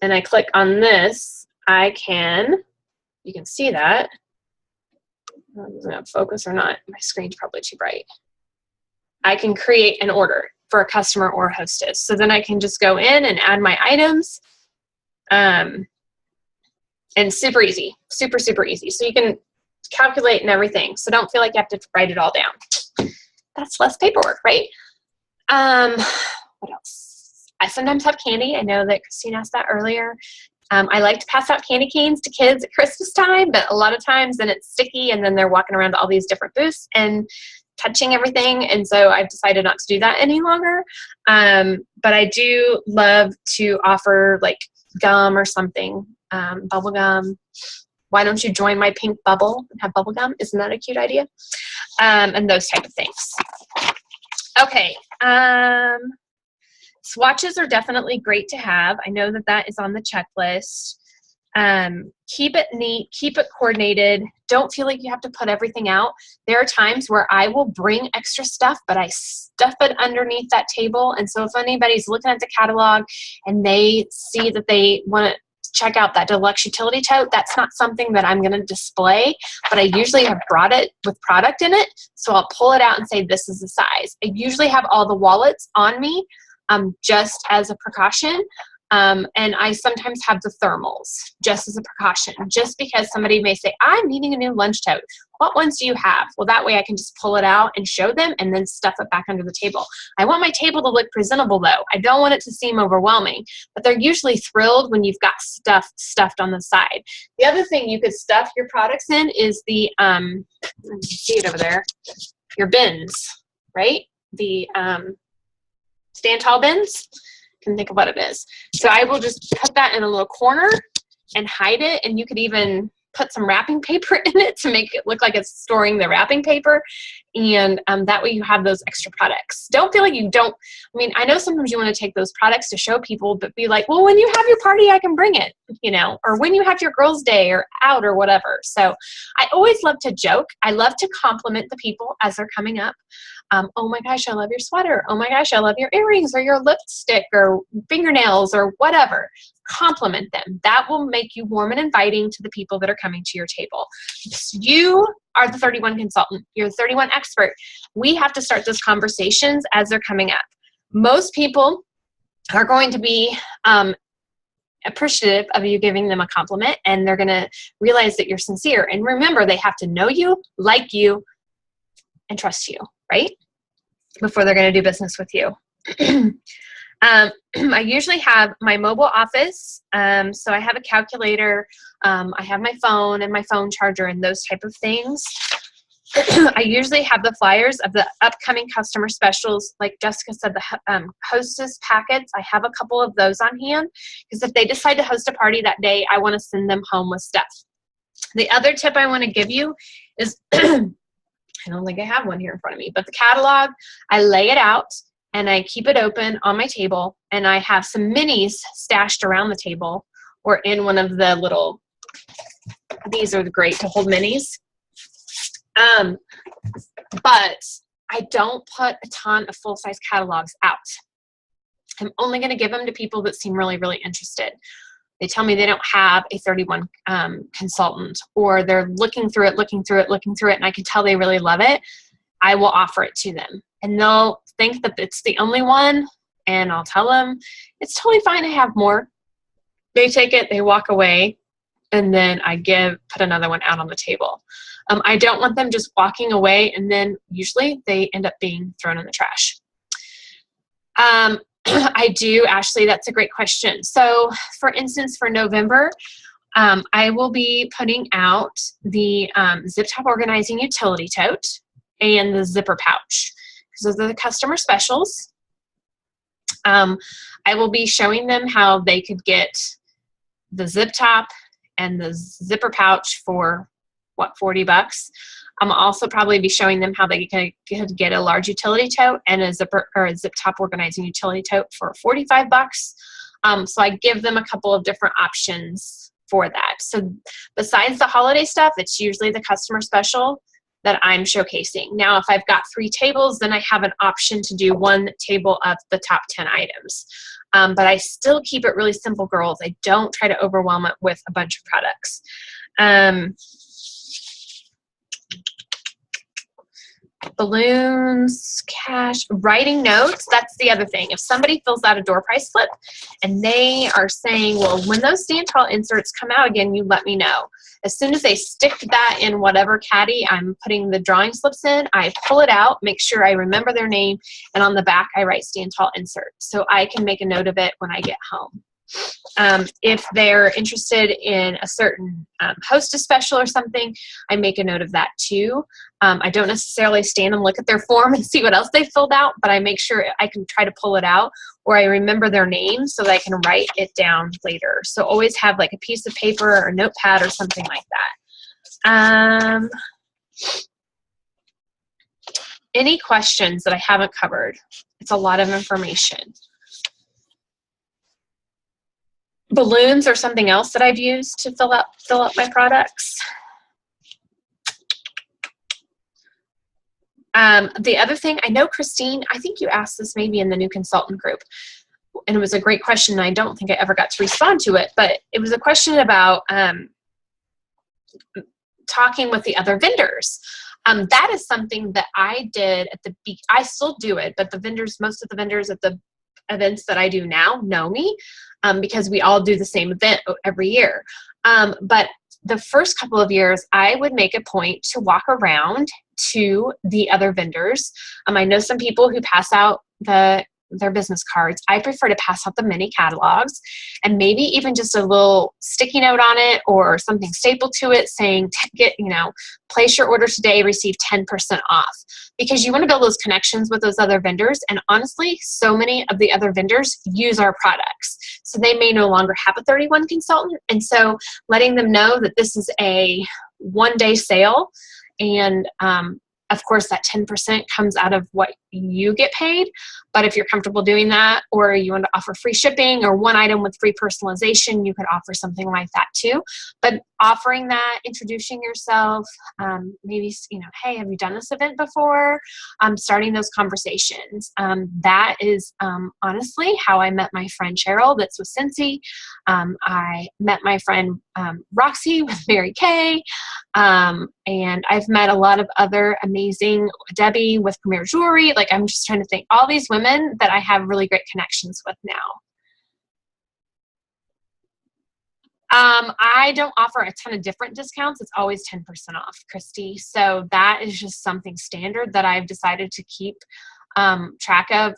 Speaker 1: and I click on this, you can see that. Does it have focus or not? My screen's probably too bright. I can create an order for a customer or hostess. So then I can just go in and add my items. And super easy, super, super easy. So you can calculate and everything. So don't feel like you have to write it all down. That's less paperwork, right? What else? I sometimes have candy. I know that Christine asked that earlier. I like to pass out candy canes to kids at Christmas time, but a lot of times then it's sticky and then they're walking around to all these different booths and touching everything. And so I've decided not to do that any longer. But I do love to offer like gum or something, bubble gum. Why don't you join my pink bubble and have bubble gum? Isn't that a cute idea? And those type of things. Okay. Swatches are definitely great to have. I know that that is on the checklist. Keep it neat, keep it coordinated. Don't feel like you have to put everything out. There are times where I will bring extra stuff, but I stuff it underneath that table. And so if anybody's looking at the catalog and they see that they want to check out that deluxe utility tote, that's not something that I'm going to display, but I usually have brought it with product in it. So I'll pull it out and say, this is the size. I usually have all the wallets on me, just as a precaution. And I sometimes have the thermals just as a precaution, just because somebody may say, I'm needing a new lunch tote. What ones do you have? Well, that way I can just pull it out and show them and then stuff it back under the table. I want my table to look presentable though. I don't want it to seem overwhelming, but they're usually thrilled when you've got stuff stuffed on the side. The other thing you could stuff your products in is the, you see it over there, your bins, right? The stand tall bins. Can think of what it is. So I will just put that in a little corner and hide it, and you could even put some wrapping paper in it to make it look like it's storing the wrapping paper, and that way you have those extra products. Don't feel like you don't, I mean, I know sometimes you want to take those products to show people, but be like, well, when you have your party, I can bring it, you know, or when you have your girls' day or out or whatever. So I always love to joke. I love to compliment the people as they're coming up. Oh my gosh, I love your sweater. Oh my gosh, I love your earrings or your lipstick or fingernails or whatever. Compliment them. That will make you warm and inviting to the people that are coming to your table. You are the 31 consultant. You're the 31 expert. We have to start those conversations as they're coming up. Most people are going to be appreciative of you giving them a compliment, and they're going to realize that you're sincere. And remember, they have to know you, like you, and trust you, right? Before they're going to do business with you. I usually have my mobile office. So I have a calculator. I have my phone and my phone charger and those type of things. I usually have the flyers of the upcoming customer specials. Like Jessica said, the hostess packets, I have a couple of those on hand because if they decide to host a party that day, I want to send them home with stuff. The other tip I want to give you is I don't think I have one here in front of me, but the catalog, I lay it out and I keep it open on my table, and I have some minis stashed around the table or in one of the little, these are great to hold minis. But I don't put a ton of full-size catalogs out. I'm only going to give them to people that seem really, really interested. They tell me they don't have a 31 consultant, or they're looking through it, and I can tell they really love it. I will offer it to them. And they'll think that it's the only one, and I'll tell them, it's totally fine to have more. They take it, they walk away, and then I put another one out on the table. I don't want them just walking away, and then usually they end up being thrown in the trash. I do, Ashley, that's a great question. So for instance, for November, I will be putting out the Zip Top Organizing Utility Tote and the zipper pouch. Those are the customer specials. I will be showing them how they could get the zip top and the zipper pouch for, what, $40? I'm also probably be showing them how they could get a large utility tote and a zipper or a zip top organizing utility tote for $45. So I give them a couple of different options for that. So besides the holiday stuff, it's usually the customer special that I'm showcasing. Now, if I've got 3 tables, then I have an option to do 1 table of the top 10 items. But I still keep it really simple, girls. I don't try to overwhelm it with a bunch of products. Balloons, cash, writing notes. That's the other thing. If somebody fills out a door price slip and they are saying, well, when those stand tall inserts come out again, you let me know. As soon as they stick that in whatever caddy I'm putting the drawing slips in, I pull it out, make sure I remember their name, and on the back I write stand tall insert. So I can make a note of it when I get home. If they're interested in a certain hostess special or something, I make a note of that too. I don't necessarily stand and look at their form and see what else they filled out, but I make sure I can try to pull it out, or I remember their name so that I can write it down later. So always have like a piece of paper or a notepad or something like that. Any questions that I haven't covered? It's a lot of information. Balloons are something else that I've used to fill up my products. The other thing, I know Christine, I think you asked this maybe in the new consultant group, and it was a great question, and I don't think I ever got to respond to it, but it was a question about talking with the other vendors. That is something that I did at I still do it, but most of the vendors at the events that I do now know me because we all do the same event every year. But the first couple of years, I would make a point to walk around to the other vendors. I know some people who pass out their business cards. I prefer to pass out the mini catalogs and maybe even just a little sticky note on it or something stapled to it saying, place your order today, receive 10% off, because you want to build those connections with those other vendors. And honestly, so many of the other vendors use our products. So they may no longer have a 31 consultant. And so letting them know that this is a one-day sale, and of course, that 10% comes out of what you get paid. But if you're comfortable doing that, or you want to offer free shipping or one item with free personalization, you could offer something like that too. But offering that, introducing yourself, maybe, hey, have you done this event before? Starting those conversations. That is honestly how I met my friend Cheryl that's with Scentsy. I met my friend Roxy with Mary Kay. And I've met a lot of other amazing, Debbie with Premier Jewelry. Like, I'm just trying to think, all these women that I have really great connections with now. I don't offer a ton of different discounts. It's always 10% off, Christy. So that is just something standard that I've decided to keep track of,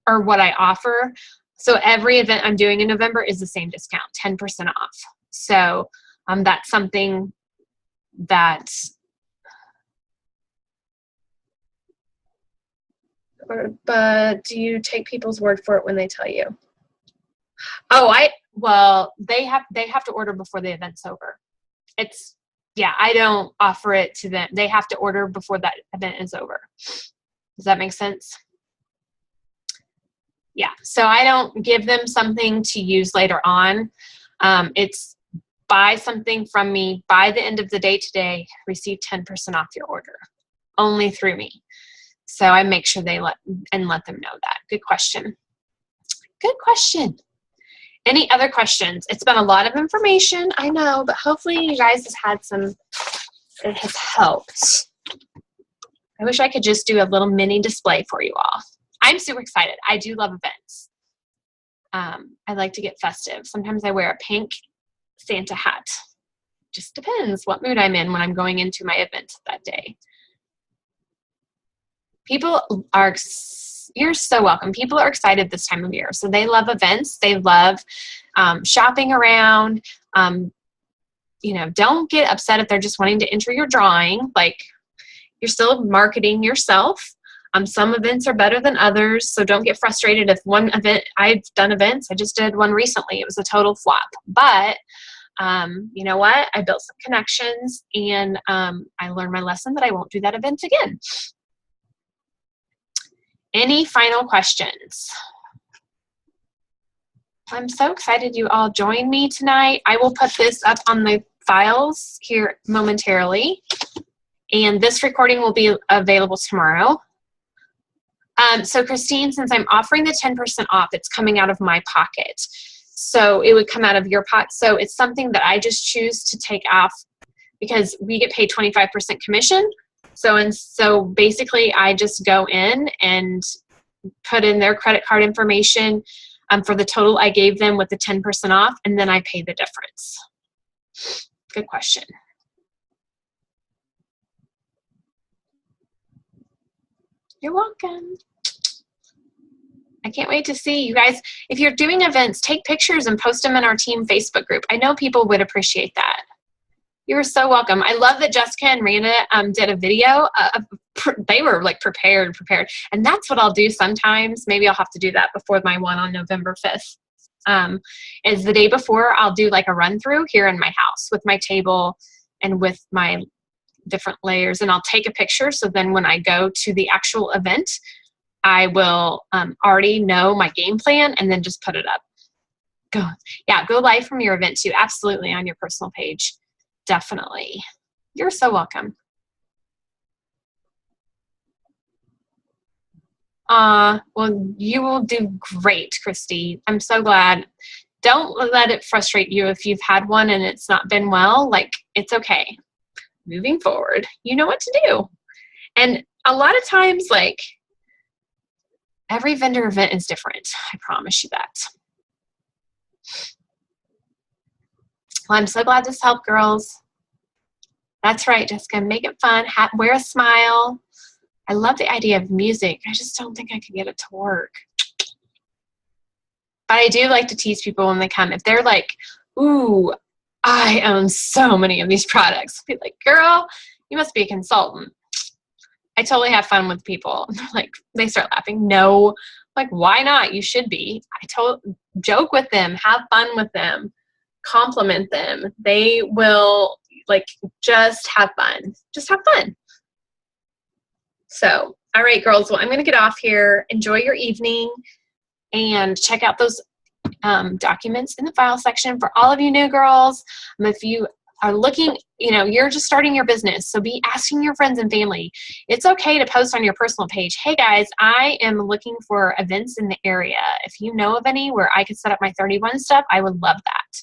Speaker 1: or what I offer. So every event I'm doing in November is the same discount, 10% off. So that's something that, but do you take people's word for it when they tell you? Well, they have to order before the event's over. I don't offer it to them. They have to order before that event is over. Does that make sense? Yeah. So I don't give them something to use later on. It's buy something from me by the end of the day today, receive 10% off your order, only through me. So I make sure they let them know that. Good question. Good question. Any other questions? It's been a lot of information, I know, but hopefully you guys it has helped. I wish I could just do a little mini display for you all. I'm super excited. I do love events. I like to get festive. Sometimes I wear a pink Santa hat. Just depends what mood I'm in when I'm going into my event that day. You're so welcome. People are excited this time of year. So they love events. They love shopping around. Don't get upset if they're just wanting to enter your drawing. Like, you're still marketing yourself. Some events are better than others. So don't get frustrated if one event, I've done events. I just did one recently. It was a total flop. But you know what? I built some connections, and I learned my lesson that I won't do that event again. Any final questions? I'm so excited you all joined me tonight. I will put this up on the files here momentarily, and this recording will be available tomorrow. So Christine, since I'm offering the 10% off, it's coming out of my pocket. So it would come out of your pot. So it's something that I just choose to take off because we get paid 25% commission. So basically I just go in and put in their credit card information for the total I gave them with the 10% off, and then I pay the difference. Good question. You're welcome. I can't wait to see you guys. If you're doing events, take pictures and post them in our team Facebook group. I know people would appreciate that. You're so welcome. I love that Jessica and Randa did a video. They were like prepared. And that's what I'll do sometimes. Maybe I'll have to do that before my one on November 5th. Is the day before I'll do like a run through here in my house with my table and with my different layers, and I'll take a picture. So then when I go to the actual event, I will already know my game plan and then just put it up. Go live from your event too. Absolutely, on your personal page. Definitely. You're so welcome. Well, you will do great, Christy. I'm so glad. Don't let it frustrate you if you've had one and it's not been well. Like, it's okay. Moving forward, you know what to do. And a lot of times, like, every vendor event is different. I promise you that. Well, I'm so glad this helped, girls. That's right, Jessica. Make it fun. Wear a smile. I love the idea of music. I just don't think I could get it to work. But I do like to tease people when they come. If they're like, ooh, I own so many of these products. I'll be like, girl, you must be a consultant. I totally have fun with people. They're like, they start laughing. No, like, why not? You should be. Joke with them, have fun with them, compliment them. They will like just have fun. Just have fun. So, all right, girls. Well, I'm going to get off here. Enjoy your evening and check out those documents in the file section. For all of you new girls, if you are looking, you're just starting your business, so be asking your friends and family. It's okay to post on your personal page, hey guys, I am looking for events in the area. If you know of any where I could set up my 31 stuff, I would love that.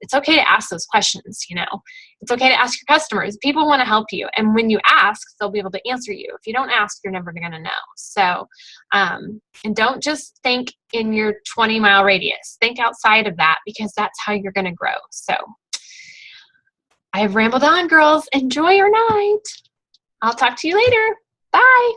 Speaker 1: It's okay to ask those questions, It's okay to ask your customers. People want to help you. And when you ask, they'll be able to answer you. If you don't ask, you're never going to know. So, and don't just think in your 20-mile radius. Think outside of that, because that's how you're going to grow. So I have rambled on, girls. Enjoy your night. I'll talk to you later. Bye.